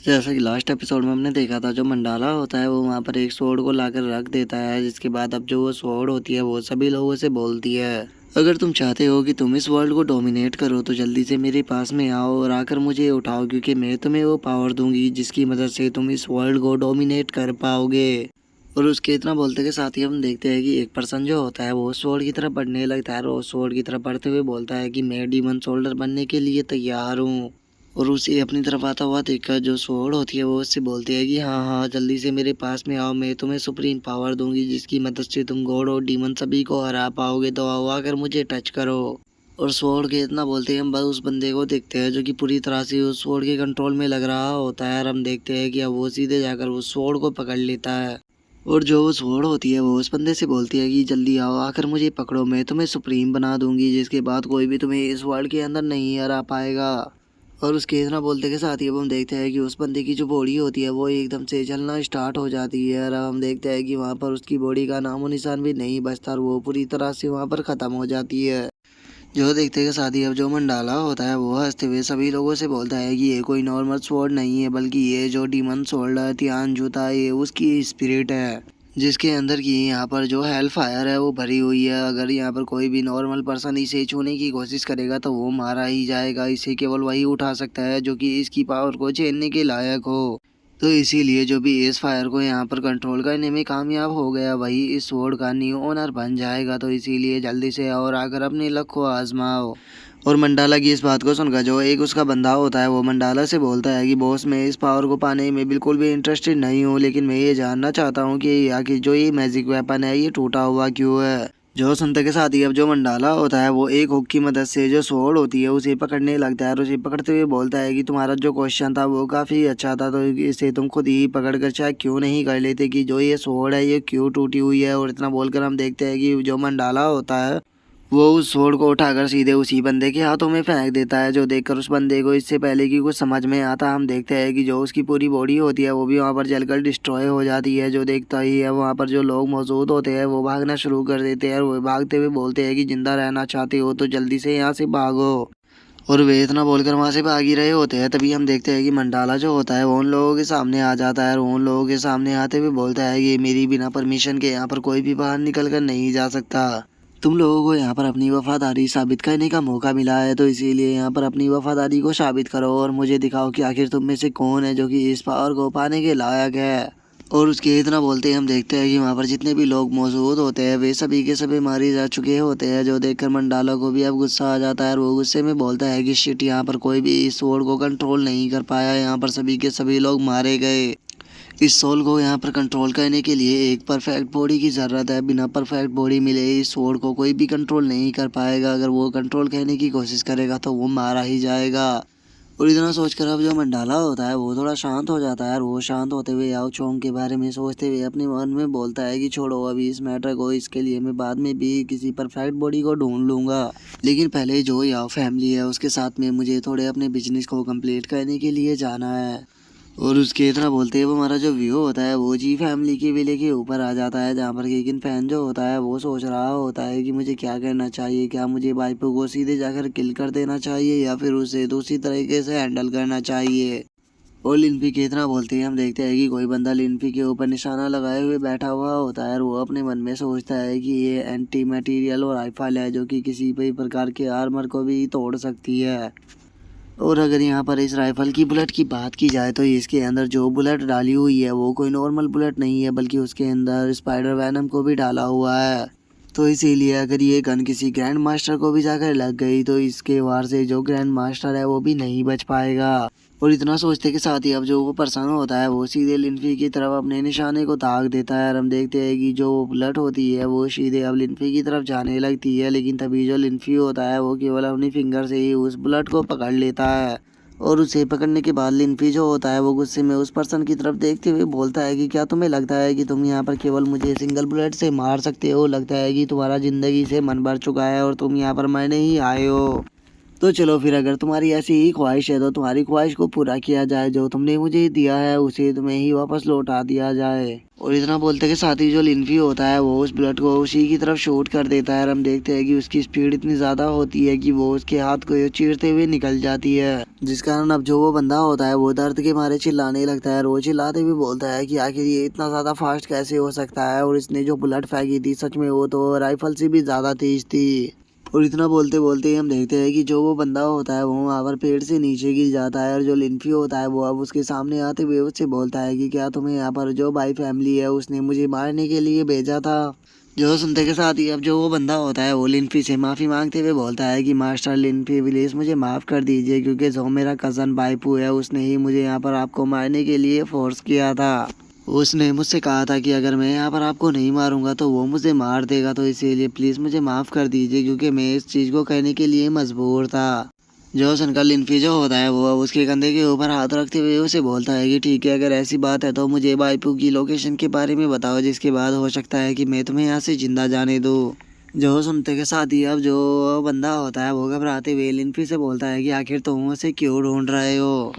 जैसा कि last episode में हमने देखा था, जो मंडाला होता है वो वहाँ पर एक स्वॉर्ड को लाकर रख देता है, जिसके बाद अब जो वो स्वॉर्ड होती है वो सभी लोगों से बोलती है, अगर तुम चाहते हो कि तुम इस वर्ल्ड को डोमिनेट करो तो जल्दी से मेरे पास में आओ और आकर मुझे उठाओ, क्योंकि मैं तुम्हें वो पावर दूंगी जिसकी मदद से तुम इस वर्ल्ड को डोमिनेट कर पाओगे। और उसके इतना बोलते के साथ ही हम देखते हैं कि एक पर्सन जो होता है वो स्वॉर्ड की तरफ बढ़ने लगता है और स्वॉर्ड की तरफ बढ़ते हुए बोलता है कि मैं डीमन सोल्डर बनने के लिए तैयार हूँ। और उसे अपनी तरफ आता हुआ देखकर जो स्वॉर्ड होती है वो उससे बोलती है कि हाँ हाँ जल्दी से मेरे पास में आओ, मैं तुम्हें सुप्रीम पावर दूंगी जिसकी मदद से तुम गॉड और डीमन सभी को हरा पाओगे, तो आओ आकर मुझे टच करो। और स्वॉर्ड के इतना बोलते ही हम बस उस बंदे को देखते हैं जो कि पूरी तरह से उस स्वॉर्ड के कंट्रोल में लग रहा होता है, और हम देखते हैं कि अब वो सीधे जाकर उस स्वॉर्ड को पकड़ लेता है। और जो वो स्वॉर्ड होती है वो उस बंदे से बोलती है कि जल्दी आओ आकर मुझे पकड़ो, मैं तुम्हें सुप्रीम बना दूंगी जिसके बाद कोई भी तुम्हें इस वर्ल्ड के अंदर नहीं हरा पाएगा। और उसके इतना बोलते के साथ ही अब हम देखते हैं कि उस बंदे की जो बॉडी होती है वो एकदम से चलना स्टार्ट हो जाती है, और अब हम देखते हैं कि वहाँ पर उसकी बॉडी का नामो निशान भी नहीं बचता और वो पूरी तरह से वहाँ पर ख़त्म हो जाती है। जो देखते के साथ ही अब जो मंडाला होता है वो हंसते हुए सभी लोगों से बोलता है कि ये कोई नॉर्मल स्वॉर्ड नहीं है, बल्कि ये जो डीमन सोल्ड है तियान जूता ये उसकी स्पिरिट है, जिसके अंदर की यहाँ पर जो हेल फायर है वो भरी हुई है। अगर यहाँ पर कोई भी नॉर्मल पर्सन इसे छूने की कोशिश करेगा तो वो मारा ही जाएगा, इसे केवल वही उठा सकता है जो कि इसकी पावर को झेलने के लायक हो। तो इसीलिए जो भी इस फायर को यहाँ पर कंट्रोल करने में कामयाब हो गया वही इस स्वॉर्ड का न्यू ओनर बन जाएगा, तो इसीलिए जल्दी से और आकर अपने लक को आजमाओ। और मंडाला की इस बात को सुनकर जो एक उसका बंदा होता है वो मंडाला से बोलता है कि बॉस मैं इस पावर को पाने में बिल्कुल भी इंटरेस्टेड नहीं हूँ, लेकिन मैं ये जानना चाहता हूँ कि आखिर जो ये मैजिक वेपन है ये टूटा हुआ क्यों है। जो सुनते के साथ ही अब जो मंडाला होता है वो एक हुक की मदद से जो स्वॉर्ड होती है उसे पकड़ने लगता है और उसे पकड़ते हुए बोलता है कि तुम्हारा जो क्वेश्चन था वो काफ़ी अच्छा था, तो इसे तुम खुद ही पकड़ कर चाहे क्यों नहीं कर लेते कि जो ये स्वॉर्ड है ये क्यों टूटी हुई है। और इतना बोलकर हम देखते हैं कि जो मंडाला होता है वो उस स्वॉर्ड को उठाकर सीधे उसी बंदे के हाथों में फेंक देता है, जो देखकर उस बंदे को इससे पहले कि कुछ समझ में आता हम देखते हैं कि जो उसकी पूरी बॉडी होती है वो भी वहाँ पर जलकर डिस्ट्रॉय हो जाती है। जो देखता ही है वहाँ पर जो लोग मौजूद होते हैं वो भागना शुरू कर देते हैं और वो भागते हुए बोलते हैं कि जिंदा रहना चाहते हो तो जल्दी से यहाँ से भागो। और वे इतना बोलकर वहाँ से भाग ही रहे होते हैं, तभी हम देखते हैं कि मंडाला जो होता है वो उन लोगों के सामने आ जाता है और उन लोगों के सामने आते हुए बोलता है कि मेरी बिना परमिशन के यहाँ पर कोई भी बाहर निकल कर नहीं जा सकता। तुम लोगों को यहाँ पर अपनी वफादारी साबित करने का मौका मिला है, तो इसीलिए यहाँ पर अपनी वफादारी को साबित करो और मुझे दिखाओ कि आखिर तुम में से कौन है जो कि इस पावर को पाने के लायक है। और उसके इतना बोलते ही हम देखते हैं कि वहाँ पर जितने भी लोग मौजूद होते हैं वे सभी के सभी मारे जा चुके होते हैं, जो देखकर मंडाला को भी अब गुस्सा आ जाता है और वो गुस्से में बोलता है कि शिट, यहाँ पर कोई भी इस स्वॉर्ड को कंट्रोल नहीं कर पाया, यहाँ पर सभी के सभी लोग मारे गए। इस सोल को यहाँ पर कंट्रोल करने के लिए एक परफेक्ट बॉडी की ज़रूरत है, बिना परफेक्ट बॉडी मिले इस स्वॉर्ड को कोई भी कंट्रोल नहीं कर पाएगा, अगर वो कंट्रोल करने की कोशिश करेगा तो वो मारा ही जाएगा। और इतना सोचकर अब जो मंडाला होता है वो थोड़ा शांत हो जाता है और वो शांत होते हुए याओ चोंग के बारे में सोचते हुए अपने मन में बोलता है कि छोड़ो अभी इस मैटर को, इसके लिए मैं बाद में भी किसी परफेक्ट बॉडी को ढूंढ लूँगा, लेकिन पहले जो याओ फैमिली है उसके साथ में मुझे थोड़े अपने बिजनेस को कंप्लीट करने के लिए जाना है। और उसके इतना बोलते ही वो हमारा जो व्यू होता है वो जी फैमिली के विले के ऊपर आ जाता है, जहाँ पर लेकिन फैन जो होता है वो सोच रहा होता है कि मुझे क्या करना चाहिए, क्या मुझे वाइपो को सीधे जाकर किल कर देना चाहिए या फिर उसे दूसरी तरीके से हैंडल करना चाहिए। और लिन्फी के इतना बोलते ही हम देखते हैं कि कोई बंदा लिन्फी के ऊपर निशाना लगाए हुए बैठा हुआ होता है और वो अपने मन में सोचता है कि ये एंटी मटेरियल और राइफल है जो कि किसी भी प्रकार के आर्मर को भी तोड़ सकती है। और अगर यहाँ पर इस राइफल की बुलेट की बात की जाए तो इसके अंदर जो बुलेट डाली हुई है वो कोई नॉर्मल बुलेट नहीं है, बल्कि उसके अंदर स्पाइडर वैनम को भी डाला हुआ है। तो इसीलिए अगर ये गन किसी ग्रैंड मास्टर को भी जाकर लग गई तो इसके वार से जो ग्रैंड मास्टर है वो भी नहीं बच पाएगा। और इतना सोचते के साथ ही अब जो वो पर्सन होता है वो सीधे लिन्फी की तरफ अपने निशाने को दाग देता है और हम देखते हैं कि जो बुलेट होती है वो सीधे अब लिन्फी की तरफ जाने लगती है, लेकिन तभी जो लिन्फी होता है वो केवल अपनी फिंगर से ही उस बुलेट को पकड़ लेता है। और उसे पकड़ने के बाद लिन्फी जो होता है वो गुस्से में उस पर्सन की तरफ देखते हुए बोलता है कि क्या तुम्हें लगता है कि तुम यहाँ पर केवल मुझे सिंगल बुलेट से मार सकते हो, लगता है कि तुम्हारा ज़िंदगी से मन भर चुका है और तुम यहाँ पर मरने ही आए हो। तो चलो फिर अगर तुम्हारी ऐसी ही ख्वाहिश है तो तुम्हारी ख्वाहिश को पूरा किया जाए, जो तुमने मुझे दिया है उसे तुम्हें ही वापस लौटा दिया जाए। और इतना बोलते के साथ ही जो लिन्फी होता है वो उस बुलेट को उसी की तरफ शूट कर देता है और हम देखते हैं कि उसकी स्पीड इतनी ज़्यादा होती है कि वो उसके हाथ को चीरते हुए निकल जाती है, जिस कारण अब जो वो बंदा होता है वो दर्द के मारे चिल्लाने लगता है और वो चिल्लाते हुए बोलता है कि आखिर ये इतना ज़्यादा फास्ट कैसे हो सकता है, और इसने जो बुलेट फेंकी थी सच में वो तो राइफल से भी ज़्यादा तेज थी। और इतना बोलते बोलते ही हम देखते हैं कि जो वो बंदा होता है वो वहाँ पर पेड़ से नीचे गिर जाता है और जो लिन्फी होता है वो अब उसके सामने आते हुए उससे बोलता है कि क्या तुम्हें यहाँ पर जो बाई फैमिली है उसने मुझे मारने के लिए भेजा था। जो सुनते के साथ ही अब जो वो बंदा होता है वो लिन्फी से माफ़ी मांगते हुए बोलता है कि मास्टर लिन्फी प्लीज़ मुझे माफ़ कर दीजिए, क्योंकि जो मेरा कज़न बाइपू है उसने ही मुझे यहाँ पर आपको मारने के लिए फोर्स किया था। उसने मुझसे कहा था कि अगर मैं यहाँ पर आपको नहीं मारूंगा तो वो मुझे मार देगा, तो इसीलिए प्लीज़ मुझे माफ़ कर दीजिए, क्योंकि मैं इस चीज़ को कहने के लिए मजबूर था। जो सुनकर लिन्फी जो होता है वो उसके कंधे के ऊपर हाथ रखते हुए उसे बोलता है कि ठीक है, अगर ऐसी बात है तो मुझे बाइपू की लोकेशन के बारे में बताओ, जिसके बाद हो सकता है कि मैं तुम्हें यहाँ से जिंदा जाने दूँ। जो सुनते के साथ ही अब जो बंदा होता है वो घबराते हुए लिन्फी से बोलता है कि आखिर तुम उसे क्यों ढूंढ रहे हो।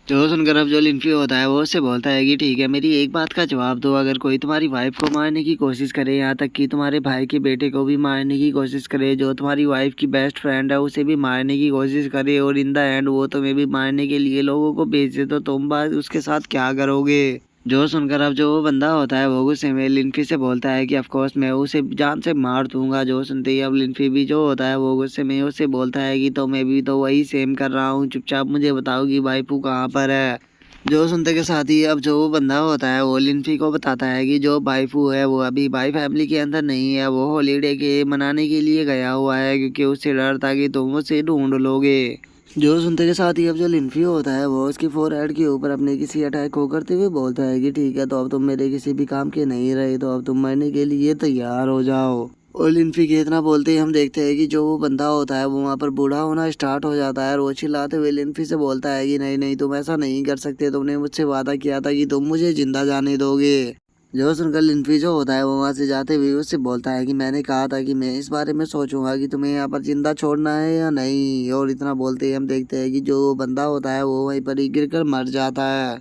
जो सुनकर अब जो लिन्फी होता है वो उससे बोलता है कि ठीक है, मेरी एक बात का जवाब दो, अगर कोई तुम्हारी वाइफ को मारने की कोशिश करे, यहाँ तक कि तुम्हारे भाई के बेटे को भी मारने की कोशिश करे, जो तुम्हारी वाइफ की बेस्ट फ्रेंड है उसे भी मारने की कोशिश करे, और इन द एंड वो तुम्हें भी मारने के लिए लोगों को भेज दे, तो तुम बात उसके साथ क्या करोगे। जो सुनकर अब जो वो बंदा होता है वो गुस्से में लिन्फी से बोलता है कि ऑफ कोर्स मैं उसे जान से मार दूंगा। जो सुनते ही अब लिन्फी भी जो होता है वो गुस्से में उससे बोलता है कि तो मैं भी तो वही सेम कर रहा हूँ, चुपचाप मुझे बताओ कि बाइपू कहाँ पर है। जो सुनते के साथ ही अब जो वो बंदा होता है वो लिन्फी को बताता है कि जो बाइफू है वो अभी बाई फैमिली के अंदर नहीं है, वो हॉलीडे के मनाने के लिए गया हुआ है, क्योंकि उससे डर था कि तुम उसे ढूंढ लोगे। जो सुनते के साथ ही अब जो लिन्फी होता है वो उसकी फोरहेड के ऊपर अपने किसी अटैक को करते हुए बोलता है कि ठीक है, तो अब तुम मेरे किसी भी काम के नहीं रहे, तो अब तुम मरने के लिए तैयार हो जाओ। और लिन्फी के इतना बोलते ही हम देखते हैं कि जो वो बंदा होता है वो वहाँ पर बूढ़ा होना स्टार्ट हो जाता है और वो चिल्लाते हुए लिन्फी से बोलता है कि नहीं नहीं, तुम ऐसा नहीं कर सकते, तुमने मुझसे वादा किया था कि तुम मुझे जिंदा जाने दोगे। जो सुनकर लिन्फी जो होता है वो वहाँ से जाते हुए उससे बोलता है कि मैंने कहा था कि मैं इस बारे में सोचूंगा कि तुम्हें यहाँ पर जिंदा छोड़ना है या नहीं। और इतना बोलते ही हम देखते हैं कि जो बंदा होता है वो वहीं पर ही गिरकर मर जाता है,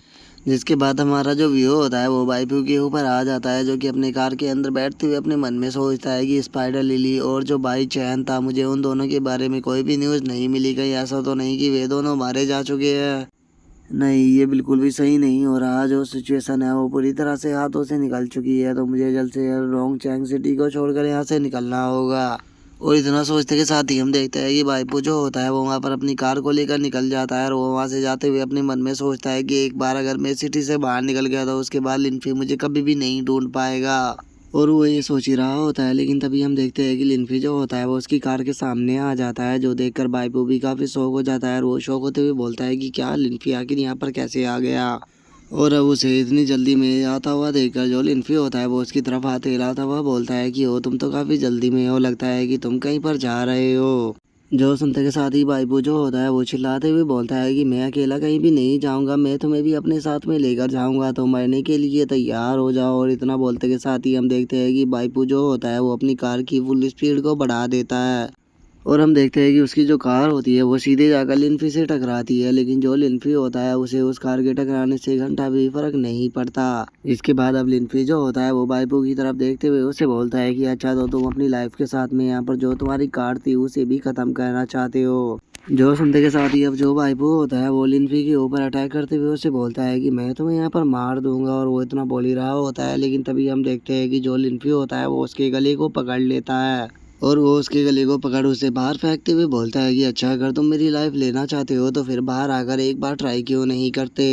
जिसके बाद हमारा जो व्यू होता है वो बाइपू के ऊपर आ जाता है, जो कि अपने कार के अंदर बैठते हुए अपने मन में सोचता है कि स्पाइडर लिली और जो बाई चैन था, मुझे उन दोनों के बारे में कोई भी न्यूज़ नहीं मिली, कहीं ऐसा तो नहीं कि वे दोनों मारे जा चुके हैं। नहीं, ये बिल्कुल भी सही नहीं हो रहा, जो सिचुएशन है वो पूरी तरह से हाथों से निकल चुकी है, तो मुझे जल्द से जल्द रोंग चैंग सिटी को छोड़कर यहाँ से निकलना होगा। और इतना सोचते के साथ ही हम देखते हैं कि बाइपू जो होता है वो वहाँ पर अपनी कार को लेकर निकल जाता है और वो वहाँ से जाते हुए अपने मन में सोचता है कि एक बार अगर मैं सिटी से बाहर निकल गया तो उसके बाद लिन्फी मुझे कभी भी नहीं ढूंढ पाएगा। और वो ये सोच ही रहा होता है, लेकिन तभी हम देखते हैं कि लिन्फी जो होता है वो उसकी कार के सामने आ जाता है, जो देखकर बाइपू भी काफ़ी शौक हो जाता है और वो शौक होते हुए बोलता है कि क्या लिन्फी आखिर यहाँ पर कैसे आ गया। और अब उसे इतनी जल्दी में आता हुआ देखकर जो लिन्फी होता है वो उसकी तरफ हाथ हिलाता हुआ बोलता है कि ओ तुम तो काफ़ी जल्दी में हो, लगता है कि तुम कहीं पर जा रहे हो। जो सुनते के साथ ही बाइपू जो होता है वो चिल्लाते हुए बोलता है कि मैं अकेला कहीं भी नहीं जाऊंगा, मैं तुम्हें भी अपने साथ में लेकर जाऊंगा, तो मरने के लिए तैयार हो जाओ। और इतना बोलते के साथ ही हम देखते हैं कि बाइपू जो होता है वो अपनी कार की फुल स्पीड को बढ़ा देता है और हम देखते हैं कि उसकी जो कार होती है वो सीधे जाकर लिन्फी से टकराती है, लेकिन जो लिन्फी होता है उसे उस कार के टकराने से घंटा भी फर्क नहीं पड़ता। इसके बाद अब लिन्फी जो होता है वो बाइपू की तरफ देखते हुए उससे बोलता है कि अच्छा, तो तुम अपनी लाइफ के साथ में यहाँ पर जो तुम्हारी कार थी उसे भी खत्म करना चाहते हो। जो सुनते के साथ ही अब जो बाइपू होता है वो लिन्फी के ऊपर अटैक करते हुए उससे बोलता है कि मैं तुम्हें यहाँ पर मार दूंगा, और वो इतना बोल ही रहा होता है, लेकिन तभी हम देखते हैं कि जो लिन्फी होता है वो उसके गले को पकड़ लेता है और वो उसके गले को पकड़ उसे बाहर फेंकते हुए बोलता है कि अच्छा, अगर तुम मेरी लाइफ लेना चाहते हो तो फिर बाहर आकर एक बार ट्राई क्यों नहीं करते।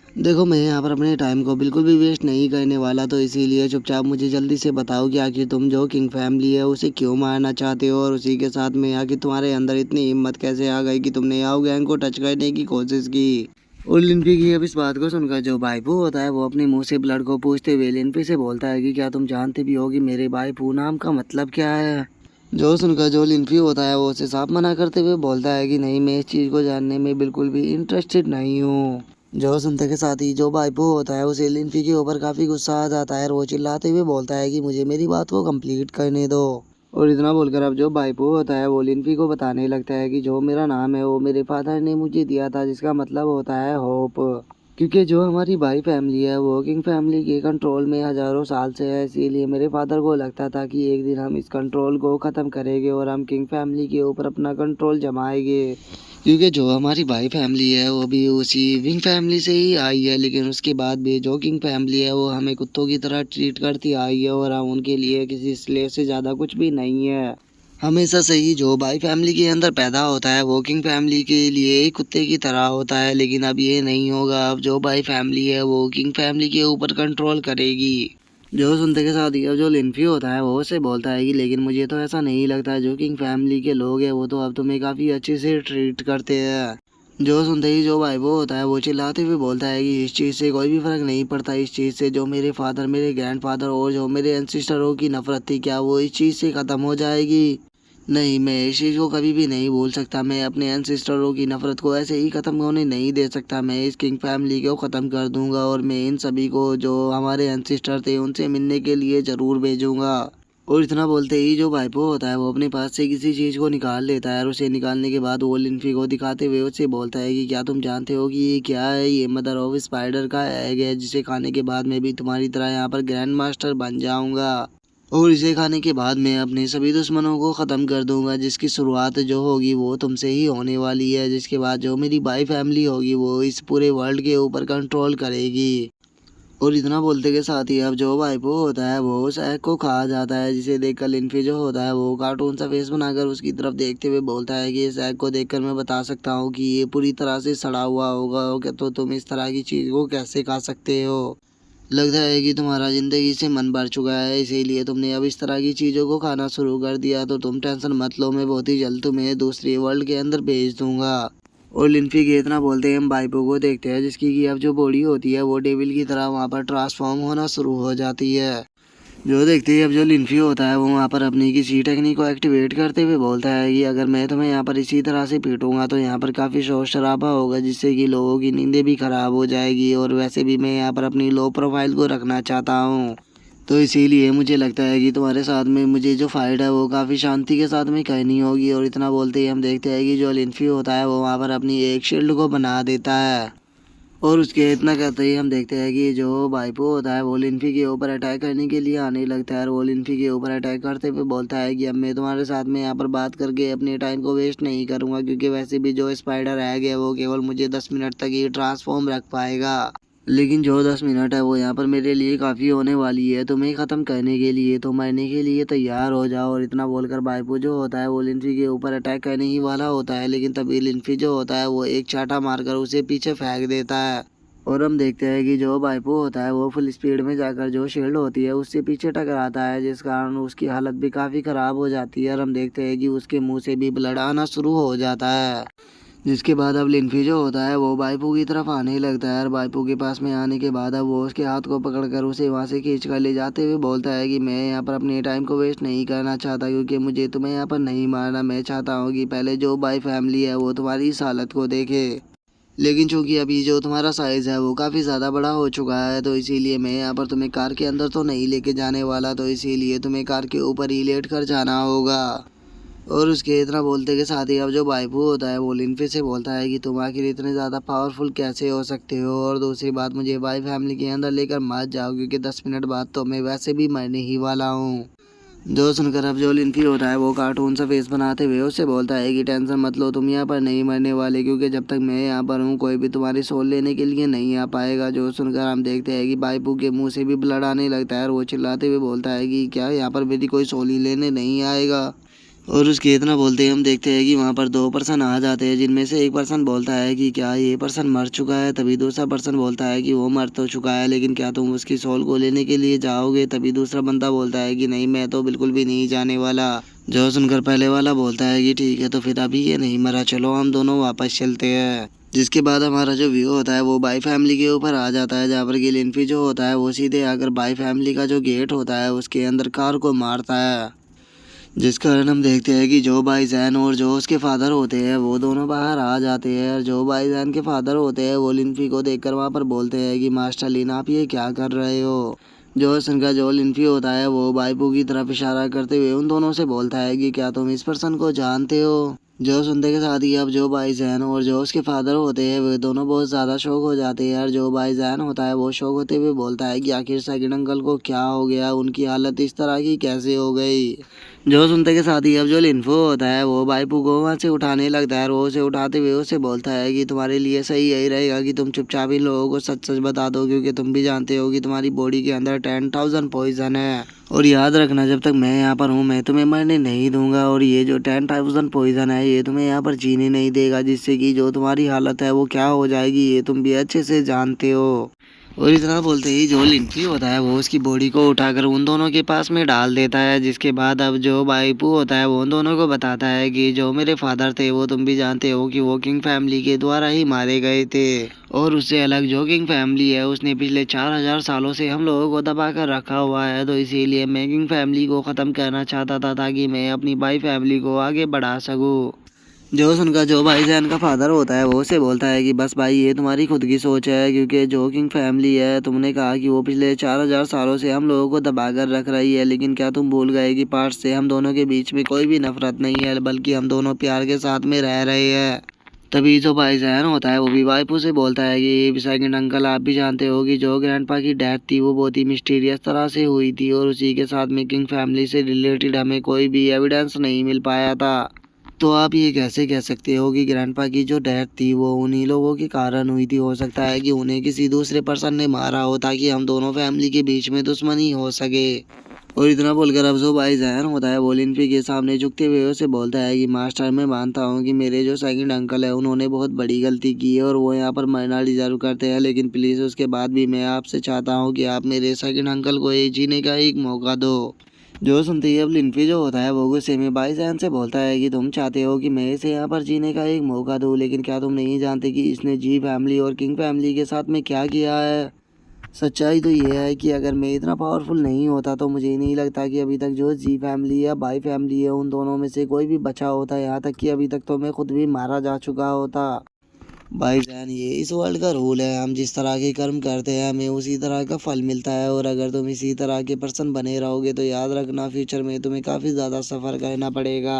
देखो, मैं यहाँ पर अपने टाइम को बिल्कुल भी वेस्ट नहीं करने वाला, तो इसीलिए चुपचाप मुझे जल्दी से बताओ कि आखिर तुम जो किंग फैमिली है उसे क्यों मारना चाहते हो, और उसी के साथ में आखिर तुम्हारे अंदर इतनी हिम्मत कैसे आ गई कि तुमने याओ गैंग को टच करने की कोशिश की। और लिन्फी की अब इस बात को सुनकर जो बाइपू होता है वो अपने मुंह से ब्लड को पूछते हुए लिन्फी से बोलता है कि क्या तुम जानते भी हो कि मेरे बाइपू नाम का मतलब क्या है। जो सुनकर जो लिन्फी होता है वो उसे साफ मना करते हुए बोलता है कि नहीं, मैं इस चीज़ को जानने में बिल्कुल भी इंटरेस्टेड नहीं हूँ। जो सुनते के साथ ही जो बाइपू होता है उसे लिन्फी के ऊपर काफ़ी गुस्सा आ जाता है और वो चिल्लाते हुए बोलता है कि मुझे मेरी बात को कंप्लीट करने दो। और इतना बोलकर अब जो बाइपो होता है वो लिनफी को बताने लगता है कि जो मेरा नाम है वो मेरे फादर ने मुझे दिया था, जिसका मतलब होता है होप। क्योंकि जो हमारी बाई फैमिली है वो किंग फैमिली के कंट्रोल में हजारों साल से है, इसीलिए मेरे फादर को लगता था कि एक दिन हम इस कंट्रोल को ख़त्म करेंगे और हम किंग फैमिली के ऊपर अपना कंट्रोल जमाएंगे। क्योंकि जो हमारी बाई फैमिली है वो भी उसी विंग फैमिली से ही आई है, लेकिन उसके बाद भी जो किंग फैमिली है वो हमें कुत्तों की तरह ट्रीट करती आई है और हम उनके लिए किसी स्लेव से ज़्यादा कुछ भी नहीं है। हमेशा से ही जो बाई फैमिली के अंदर पैदा होता है वो किंग फैमिली के लिए ही कुत्ते की तरह होता है, लेकिन अब ये नहीं होगा। अब जो बाई फैमिली है वो किंग फैमिली के ऊपर कंट्रोल करेगी। जो सुनते के साथ ही अब जो लिनफी होता है वो उससे बोलता है कि लेकिन मुझे तो ऐसा नहीं लगता, जो किंग फैमिली के लोग हैं वो तो अब तुम्हें काफ़ी अच्छे से ट्रीट करते हैं। जो सुनते ही जो भाई वो होता है वो चिल्लाते हुए बोलता है कि इस चीज़ से कोई भी फ़र्क नहीं पड़ता। इस चीज़ से जो मेरे फादर, मेरे ग्रैंडफादर और जो मेरे एंसेस्टरों की नफ़रत थी, क्या वो इस चीज़ से ख़त्म हो जाएगी? नहीं, मैं इस चीज़ को कभी भी नहीं भूल सकता। मैं अपने एंसेस्टरों की नफ़रत को ऐसे ही ख़त्म होने नहीं दे सकता। मैं इस किंग फैमिली को ख़त्म कर दूंगा और मैं इन सभी को जो हमारे एंसेस्टर थे उनसे मिलने के लिए ज़रूर भेजूंगा। और इतना बोलते ही जो वाइपो होता है वो अपने पास से किसी चीज़ को निकाल लेता है और उसे निकालने के बाद वो लिनफी को दिखाते हुए उससे बोलता है कि क्या तुम जानते हो कि ये क्या है? ये मदर ऑफ स्पाइडर का एग है, जिसे खाने के बाद मैं भी तुम्हारी तरह यहाँ पर ग्रैंड मास्टर बन जाऊंगा और इसे खाने के बाद मैं अपने सभी दुश्मनों को ख़त्म कर दूंगा, जिसकी शुरुआत जो होगी वो तुमसे ही होने वाली है। जिसके बाद जो मेरी बाई फैमिली होगी वो इस पूरे वर्ल्ड के ऊपर कंट्रोल करेगी। और इतना बोलते के साथ ही अब जो वाइपो होता है वो उस एग को खा जाता है, जिसे देखकर लिनफी जो होता है वो कार्टून सा फेस बनाकर उसकी तरफ देखते हुए बोलता है कि इस एग को देखकर मैं बता सकता हूँ कि ये पूरी तरह से सड़ा हुआ होगा। क्या तो तुम इस तरह की चीज़ को कैसे खा सकते हो? लगता है कि तुम्हारा ज़िंदगी से मन भर चुका है, इसीलिए तुमने अब इस तरह की चीज़ों को खाना शुरू कर दिया। तो तुम टेंशन मत लो, मैं बहुत ही जल्द तुम्हें दूसरी वर्ल्ड के अंदर भेज दूंगा। और लिनफी के इतना बोलते ही हम बाइपो को देखते हैं, जिसकी कि अब जो बॉडी होती है वो डेविल की तरह वहाँ पर ट्रांसफॉर्म होना शुरू हो जाती है। जो देखते ही अब जो लिनफी होता है वो वहाँ पर अपनी किसी टेक्निक को एक्टिवेट करते हुए बोलता है कि अगर मैं तुम्हें यहाँ पर इसी तरह से पीटूंगा तो यहाँ पर काफ़ी शोर शराबा होगा, जिससे कि लोगों की नींदें भी खराब हो जाएगी। और वैसे भी मैं यहाँ पर अपनी लो प्रोफाइल को रखना चाहता हूँ, तो इसीलिए मुझे लगता है कि तुम्हारे साथ में मुझे जो फाइट है वो काफ़ी शांति के साथ में करनी होगी। और इतना बोलते ही हम देखते हैं कि जो लिनफी होता है वो वहाँ पर अपनी एक शील्ड को बना देता है। और उसके इतना कहते ही हम देखते हैं कि जो वाइपो होता है वो लिनफी के ऊपर अटैक करने के लिए आने लगता है और वो लिनफी के ऊपर अटैक करते हुए बोलता है कि अब मैं तुम्हारे साथ में यहाँ पर बात करके अपने टाइम को वेस्ट नहीं करूँगा, क्योंकि वैसे भी जो स्पाइडर है गया वो केवल मुझे 10 मिनट तक ही ट्रांसफॉर्म रख पाएगा, लेकिन जो 10 मिनट है वो यहाँ पर मेरे लिए काफ़ी होने वाली है। तुम्हें ख़त्म करने के लिए तो मरने के लिए तैयार हो जाओ। और इतना बोलकर बाइपो जो होता है वो लिनफी के ऊपर अटैक करने ही वाला होता है, लेकिन तभी लिनफी जो होता है वो एक चाटा मारकर उसे पीछे फेंक देता है। और हम देखते हैं कि जो वाइपो होता है वो फुल स्पीड में जाकर जो शील्ड होती है उससे पीछे टकराता है, जिस कारण उसकी हालत भी काफ़ी ख़राब हो जाती है। और हम देखते हैं कि उसके मुंह से भी ब्लड आना शुरू हो जाता है। जिसके बाद अब लिनफी जो होता है वो वाइपो की तरफ आने लगता है और वाइपो के पास में आने के बाद अब वो उसके हाथ को पकड़कर उसे वहाँ से खींच कर ले जाते हुए बोलता है कि मैं यहाँ पर अपने टाइम को वेस्ट नहीं करना चाहता, क्योंकि मुझे तुम्हें यहाँ पर नहीं मारना। मैं चाहता हूँ कि पहले जो बाई फैमिली है वो तुम्हारी इस हालत को देखे, लेकिन चूंकि अभी जो तुम्हारा साइज़ है वो काफ़ी ज़्यादा बड़ा हो चुका है, तो इसीलिए मैं यहाँ पर तुम्हें कार के अंदर तो नहीं लेके जाने वाला, तो इसीलिए तुम्हें कार के ऊपर ही लेट कर जाना होगा। और उसके इतना बोलते के साथ ही अब जो वाइपो होता है वो लिनफी से बोलता है कि तुम आखिर इतने ज़्यादा पावरफुल कैसे हो सकते हो, और दूसरी बात मुझे वाई फैमिली के अंदर लेकर मत जाओ, क्योंकि 10 मिनट बाद तो मैं वैसे भी मरने ही वाला हूँ। जो सुनकर अब जो लिनफी होता है वो कार्टून सा फेस बनाते हुए उससे बोलता है कि टेंशन मत लो, तुम यहाँ पर नहीं मरने वाले, क्योंकि जब तक मैं यहाँ पर हूँ कोई भी तुम्हारी सोल लेने के लिए नहीं आ पाएगा। जो सुनकर हम देखते हैं कि वाइपो के मुंह से भी ब्लड आने लगता है और वो चिल्लाते हुए बोलता है कि क्या यहाँ पर मेरी कोई सोल ही लेने नहीं आएगा। और उसके इतना बोलते ही हम देखते हैं कि वहाँ पर दो पर्सन आ जाते हैं, जिनमें से एक पर्सन बोलता है कि क्या ये पर्सन मर चुका है। तभी दूसरा पर्सन बोलता है कि वो मर तो चुका है, लेकिन क्या तुम उसकी सोल को लेने के लिए जाओगे? तभी दूसरा बंदा बोलता है कि नहीं, मैं तो बिल्कुल भी नहीं जाने वाला। जो सुनकर पहले वाला बोलता है कि ठीक है, तो फिर अभी ये नहीं मरा, चलो हम दोनों वापस चलते हैं। जिसके बाद हमारा जो व्यू होता है वो बाई फैमिली के ऊपर आ जाता है, जहाँ पर कि लिनफी जो होता है वो सीधे आकर बाई फैमिली का जो गेट होता है उसके अंदर कार को मारता है, जिस कारण हम देखते हैं कि जो भाईजान और जो उसके फादर होते हैं वो दोनों बाहर आ जाते हैं। और जो भाईजान के फादर होते हैं वो लिनफी को देखकर वहाँ पर बोलते हैं कि मास्टर लिन, आप ये क्या कर रहे हो? जो सुनकर जो लिनफी होता है वो बाइपू की तरफ इशारा करते हुए उन दोनों से बोलता है कि क्या तुम इस पर्सन को जानते हो। जो सुनते के साथ ही अब जो भाईजान और जो उसके फादर होते हैं वे दोनों बहुत ज़्यादा शौक हो जाते हैं। और जो भाईजान होता है वो शौक होते हुए बोलता है कि आखिर सेकंड अंकल को क्या हो गया, उनकी हालत इस तरह की कैसे हो गई। जो सुनते के साथ ही अब जो लिन्फो होता है वो बाइपू को वहाँ से उठाने लगता है और वो उसे उठाते हुए उसे बोलता है कि तुम्हारे लिए सही यही रहेगा कि तुम चुपचाप इन लोगों को सच सच बता दो, क्योंकि तुम भी जानते हो कि तुम्हारी बॉडी के अंदर 10,000 पॉइजन है। और याद रखना जब तक मैं यहाँ पर हूँ मैं तुम्हें मरने नहीं दूंगा, और ये जो 10,000 पॉइजन है ये तुम्हें यहाँ पर जीने नहीं देगा, जिससे कि जो तुम्हारी हालत है वो क्या हो जाएगी ये तुम भी अच्छे से जानते हो। और इतना बोलते ही जो लिंफी होता है वो उसकी बॉडी को उठाकर उन दोनों के पास में डाल देता है, जिसके बाद अब जो बाइपू होता है वो उन दोनों को बताता है कि जो मेरे फादर थे वो तुम भी जानते हो कि वो किंग फैमिली के द्वारा ही मारे गए थे। और उससे अलग जो किंग फैमिली है उसने पिछले 4,000 सालों से हम लोगों को दबा कर रखा हुआ है, तो इसीलिए मैं किंग फैमिली को ख़त्म करना चाहता था ताकि मैं अपनी बाई फैमिली को आगे बढ़ा सकूँ। जो सुनकर जो भाईजान का फादर होता है वो उसे बोलता है कि बस भाई ये तुम्हारी खुद की सोच है, क्योंकि जो किंग फैमिली है तुमने कहा कि वो पिछले 4,000 सालों से हम लोगों को दबा कर रख रही है, लेकिन क्या तुम भूल गए कि पार्ट से हम दोनों के बीच में कोई भी नफरत नहीं है, बल्कि हम दोनों प्यार के साथ में रह रहे हैं। तभी जो भाईजान होता है वो भी वाइपू से बोलता है कि सेकंड अंकल आप भी जानते हो कि जो ग्रैंडपा की डेथ थी वो बहुत ही मिस्टीरियस तरह से हुई थी, और उसी के साथ में किंग फैमिली से रिलेटेड हमें कोई भी एविडेंस नहीं मिल पाया था। तो आप ये कैसे कह सकते हो कि ग्रैंडपा की जो डेथ थी वो उन्हीं लोगों के कारण हुई थी? हो सकता है कि उन्हें किसी दूसरे पर्सन ने मारा हो ताकि हम दोनों फैमिली के बीच में दुश्मनी हो सके। और इतना बोलकर अब जो भाईजान होता है वो लिनफी के सामने झुकते हुए उसे बोलता है कि मास्टर मैं मानता हूँ कि मेरे जो सेकंड अंकल है उन्होंने बहुत बड़ी गलती की है और वो यहाँ पर मरना डिजर्व करते हैं, लेकिन प्लीज़ उसके बाद भी मैं आपसे चाहता हूँ कि आप मेरे सेकंड अंकल को एक जीने का एक मौका दो। जो सुनते ही अब लिनफी जो होता है वो गुस्से में भाईजान से बोलता है कि तुम चाहते हो कि मैं इसे यहाँ पर जीने का एक मौका दूँ, लेकिन क्या तुम नहीं जानते कि इसने जी फैमिली और किंग फैमिली के साथ में क्या किया है? सच्चाई तो ये है कि अगर मैं इतना पावरफुल नहीं होता तो मुझे नहीं लगता कि अभी तक जो जी फैमिली या बाई फैमिली है उन दोनों में से कोई भी बचा होता, यहाँ तक कि अभी तक तो मैं खुद भी मारा जा चुका होता। भाईजान ये इस वर्ल्ड का रूल है, हम जिस तरह के कर्म करते हैं हमें उसी तरह का फल मिलता है, और अगर तुम इसी तरह के पर्सन बने रहोगे तो याद रखना फ्यूचर में तुम्हें काफ़ी ज़्यादा सफ़र करना पड़ेगा।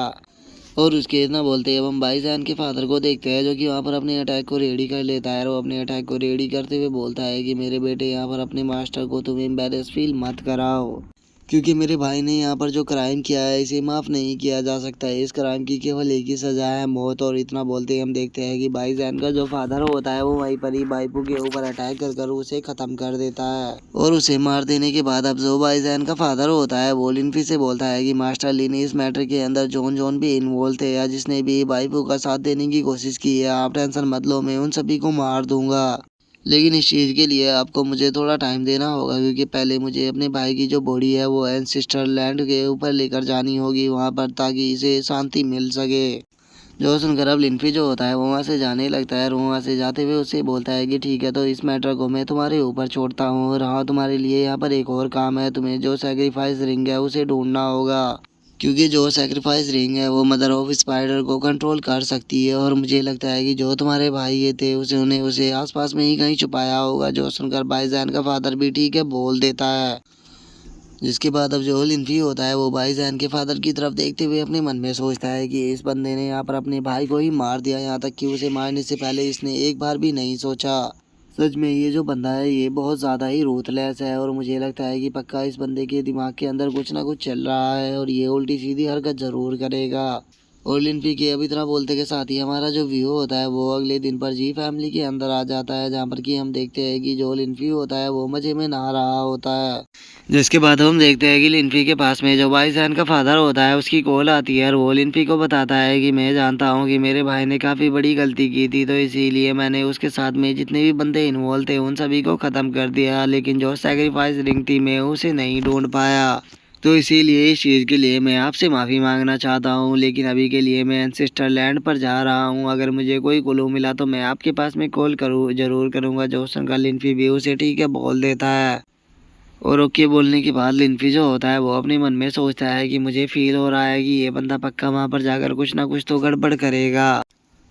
और उसके इतना बोलते हैं अब हम भाईजान के फादर को देखते हैं जो कि वहाँ पर अपने अटैक को रेडी कर लेता है, और वो अपने अटैक को रेडी करते हुए बोलता है कि मेरे बेटे यहाँ पर अपने मास्टर को तुम एम्बेरस फील मत कराओ, क्योंकि मेरे भाई ने यहाँ पर जो क्राइम किया है इसे माफ़ नहीं किया जा सकता है। इस क्राइम की केवल एक ही सज़ा है, मौत। और इतना बोलते ही हम देखते हैं कि भाईजान का जो फादर होता है वो वहीं पर ही बाइपू के ऊपर अटैक कर उसे ख़त्म कर देता है। और उसे मार देने के बाद अब जो भाईजान का फादर होता है वो लिनफी से बोलता है कि मास्टर ली ने इस मैटर के अंदर जॉन जॉन भी इन्वॉल्व थे, या जिसने भी बाइपू का साथ देने की कोशिश की है, आप टेंशन मत लो, मैं उन सभी को मार दूंगा। लेकिन इस चीज़ के लिए आपको मुझे थोड़ा टाइम देना होगा, क्योंकि पहले मुझे अपने भाई की जो बॉडी है वो एंसेस्टर लैंड के ऊपर लेकर जानी होगी वहाँ पर, ताकि इसे शांति मिल सके। जो सुनकर अब लिनफी जो होता है वो वहाँ से जाने लगता है, और वहाँ से जाते हुए उससे बोलता है कि ठीक है तो इस मैटर को मैं तुम्हारे ऊपर छोड़ता हूँ, और हाँ तुम्हारे लिए यहाँ पर एक और काम है, तुम्हें जो सेक्रीफाइस रिंग है उसे ढूंढना होगा, क्योंकि जो सेक्रीफाइस रिंग है वो मदर ऑफ स्पाइडर को कंट्रोल कर सकती है, और मुझे लगता है कि जो तुम्हारे भाई ये थे उन्हें उसे आसपास में ही कहीं छुपाया होगा। जो सुनकर भाईजान का फादर भी ठीक है बोल देता है, जिसके बाद अब जो लिनफी होता है वो भाईजान के फादर की तरफ देखते हुए अपने मन में सोचता है कि इस बंदे ने यहाँ पर अपने भाई को ही मार दिया, यहाँ तक कि उसे मारने से पहले इसने एक बार भी नहीं सोचा। सच में ये जो बंदा है ये बहुत ज़्यादा ही रूथलेस है, और मुझे लगता है कि पक्का इस बंदे के दिमाग के अंदर कुछ ना कुछ चल रहा है, और ये उल्टी सीधी हरकत ज़रूर करेगा। और लिनफी के अब इतना बोलते के साथ ही हमारा जो व्यू होता है वो अगले दिन पर जी फैमिली के अंदर आ जाता है, जहाँ पर कि हम देखते हैं कि जो लिनफी होता है वो मज़े में नहा रहा होता है। जिसके बाद हम देखते हैं कि लिनफी के पास में जो भाईजान का फादर होता है उसकी कॉल आती है, और वो लिनफी को बताता है कि मैं जानता हूँ कि मेरे भाई ने काफ़ी बड़ी गलती की थी, तो इसीलिए मैंने उसके साथ में जितने भी बंदे इन्वॉल्व थे उन सभी को ख़त्म कर दिया, लेकिन जो सेक्रीफाइस रिंग थी मैं उसे नहीं ढूंढ पाया, तो इसीलिए इस चीज़ के लिए मैं आपसे माफ़ी मांगना चाहता हूँ। लेकिन अभी के लिए मैं एंसेस्टर लैंड पर जा रहा हूँ, अगर मुझे कोई क्लू मिला तो मैं आपके पास में कॉल ज़रूर करूँगा। जो का लिनफी भी उसे ठीक है बोल देता है, और ओके बोलने के बाद लिनफी जो होता है वो अपने मन में सोचता है कि मुझे फील हो रहा है कि ये बंदा पक्का वहाँ पर जाकर कुछ ना कुछ तो गड़बड़ करेगा।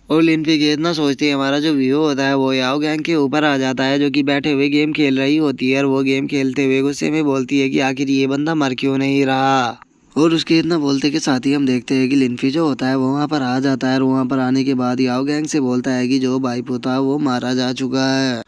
और लिनफी के इतना सोचती है हमारा जो व्यू होता है वो याओ गैंग के ऊपर आ जाता है, जो कि बैठे हुए गेम खेल रही होती है। और वो गेम खेलते हुए गुस्से में बोलती है कि आखिर ये बंदा मर क्यों नहीं रहा। और उसके इतना बोलते के साथ ही हम देखते हैं कि लिनफी जो होता है वो वहाँ पर आ जाता है। और वहाँ पर आने के बाद याओ गैंग से बोलता है कि जो भाई होता है वो मारा जा चुका है।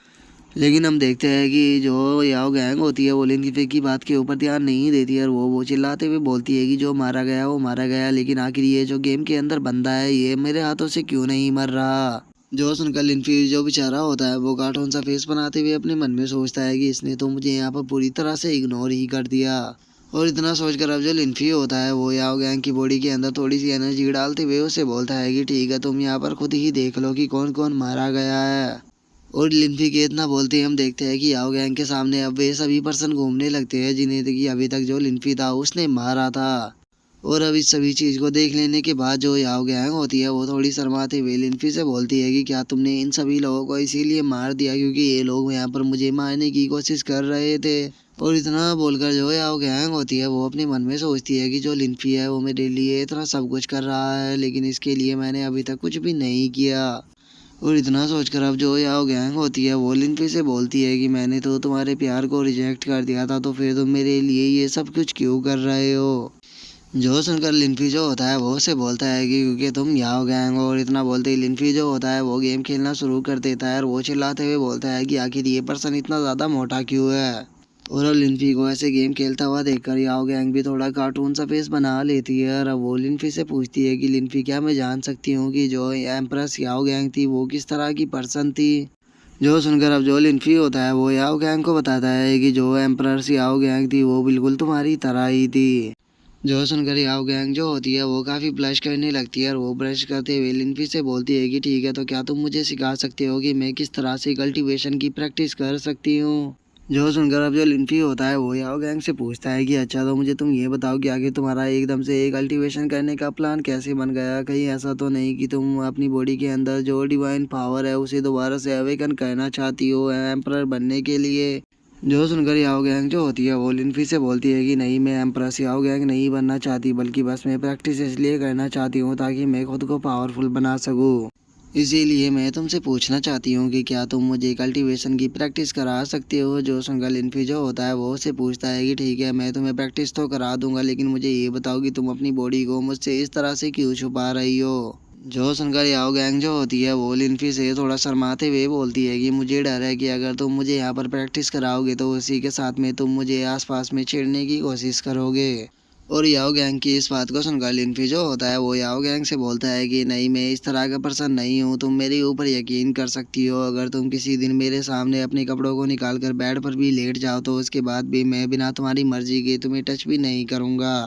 लेकिन हम देखते हैं कि जो याओ गैंग होती है वो लिनफी की बात के ऊपर ध्यान नहीं देती है। और वो चिल्लाते हुए बोलती है कि जो मारा गया वो मारा गया, लेकिन आखिर ये जो गेम के अंदर बंदा है ये मेरे हाथों से क्यों नहीं मर रहा। जो सुनकर लिनफी जो बेचारा होता है वो कार्टून सा फेस बनाते हुए अपने मन में सोचता है कि इसने तो मुझे यहाँ पर पूरी तरह से इग्नोर ही कर दिया। और इतना सोचकर अब जो लिनफी होता है वो याओ गैंग की बॉडी के अंदर थोड़ी सी एनर्जी डालते हुए उसे बोलता है कि ठीक है तुम यहाँ पर खुद ही देख लो कि कौन कौन मारा गया है। और लिनफी के इतना बोलते ही हम देखते हैं कि याओ गैंग के सामने अब वे सभी पर्सन घूमने लगते हैं जिन्हें कि अभी तक जो लिनफी था उसने मारा था। और अब इस सभी चीज़ को देख लेने के बाद जो याओ गैंग होती है वो थोड़ी शर्माते हुए लिनफी से बोलती है कि क्या तुमने इन सभी लोगों को इसीलिए मार दिया क्योंकि ये लोग यहाँ पर मुझे मारने की कोशिश कर रहे थे। और इतना बोलकर जो याओ गैंग होती है वो अपने मन में सोचती है कि जो लिनफी है वो मेरे लिए इतना सब कुछ कर रहा है, लेकिन इसके लिए मैंने अभी तक कुछ भी नहीं किया। और इतना सोचकर अब जो याओ गैंग होती है वो लिनफी से बोलती है कि मैंने तो तुम्हारे प्यार को रिजेक्ट कर दिया था, तो फिर तुम मेरे लिए ये सब कुछ क्यों कर रहे हो। जो सुनकर लिनफी जो होता है वो उसे बोलता है कि क्योंकि तुम याओ गैंग हो। और इतना बोलते ही लिनफी जो होता है वो गेम खेलना शुरू कर देता है। और वो चिल्लाते हुए बोलता है कि आखिर ये पर्सन इतना ज़्यादा मोटा क्यों है। और अब लिनफी को ऐसे गेम खेलता हुआ देखकर याओ गैंग भी थोड़ा कार्टून सा फेस बना लेती है। और अब वो लिनफी से पूछती है कि लिनफी क्या मैं जान सकती हूँ कि जो एम्प्रेस याओ गैंग थी वो किस तरह की पर्सन थी। जो सुनकर अब जो लिनफी होता है वो याओ गैंग को बताता है कि जो एम्प्रेस याओ गैंग थी वो बिल्कुल तुम्हारी तरह ही थी। जो सुनकर याओ गैंग जो होती है वो काफ़ी ब्लश करने लगती है। और वो ब्रश करते हुए लिनफी से बोलती है कि ठीक है तो क्या तुम मुझे सिखा सकते हो कि मैं किस तरह से कल्टीवेशन की प्रैक्टिस कर सकती हूँ। जो सुनकर अब जो लिनफी होता है वो याओ गैंग से पूछता है कि अच्छा तो मुझे तुम ये बताओ कि आगे तुम्हारा एकदम से कल्टीवेशन करने का प्लान कैसे बन गया। कहीं ऐसा तो नहीं कि तुम अपनी बॉडी के अंदर जो डिवाइन पावर है उसे दोबारा से अवेकन करना चाहती हो एम्परर बनने के लिए। जो सुनकर याओ गैंग जो होती है वो लिनफी से बोलती है कि नहीं मैं एम्प्रेस याओ गैंग नहीं बनना चाहती, बल्कि बस मैं प्रैक्टिस इसलिए करना चाहती हूँ ताकि मैं खुद को पावरफुल बना सकूँ। इसीलिए मैं तुमसे पूछना चाहती हूँ कि क्या तुम मुझे कल्टीवेशन की प्रैक्टिस करा सकते हो। जो सुनकर लिनफी जो होता है वो उससे पूछता है कि ठीक है मैं तुम्हें प्रैक्टिस तो करा दूंगा, लेकिन मुझे ये बताओ कि तुम अपनी बॉडी को मुझसे इस तरह से क्यों छुपा रही हो। जो सुनकर याओ गैंग जो होती है वो लिनफी से थोड़ा शर्माते हुए बोलती है कि मुझे डर है कि अगर तुम मुझे यहाँ पर प्रैक्टिस कराओगे तो उसी के साथ में तुम मुझे आसपास में छेड़ने की कोशिश करोगे। और याओ गैंग की इस बात को सुनकर लिनफी जो होता है वो याओ गैंग से बोलता है कि नहीं मैं इस तरह का पर्सन नहीं हूँ, तुम मेरे ऊपर यकीन कर सकती हो। अगर तुम किसी दिन मेरे सामने अपने कपड़ों को निकाल कर बेड पर भी लेट जाओ तो उसके बाद भी मैं बिना तुम्हारी मर्जी के तुम्हें टच भी नहीं करूँगा।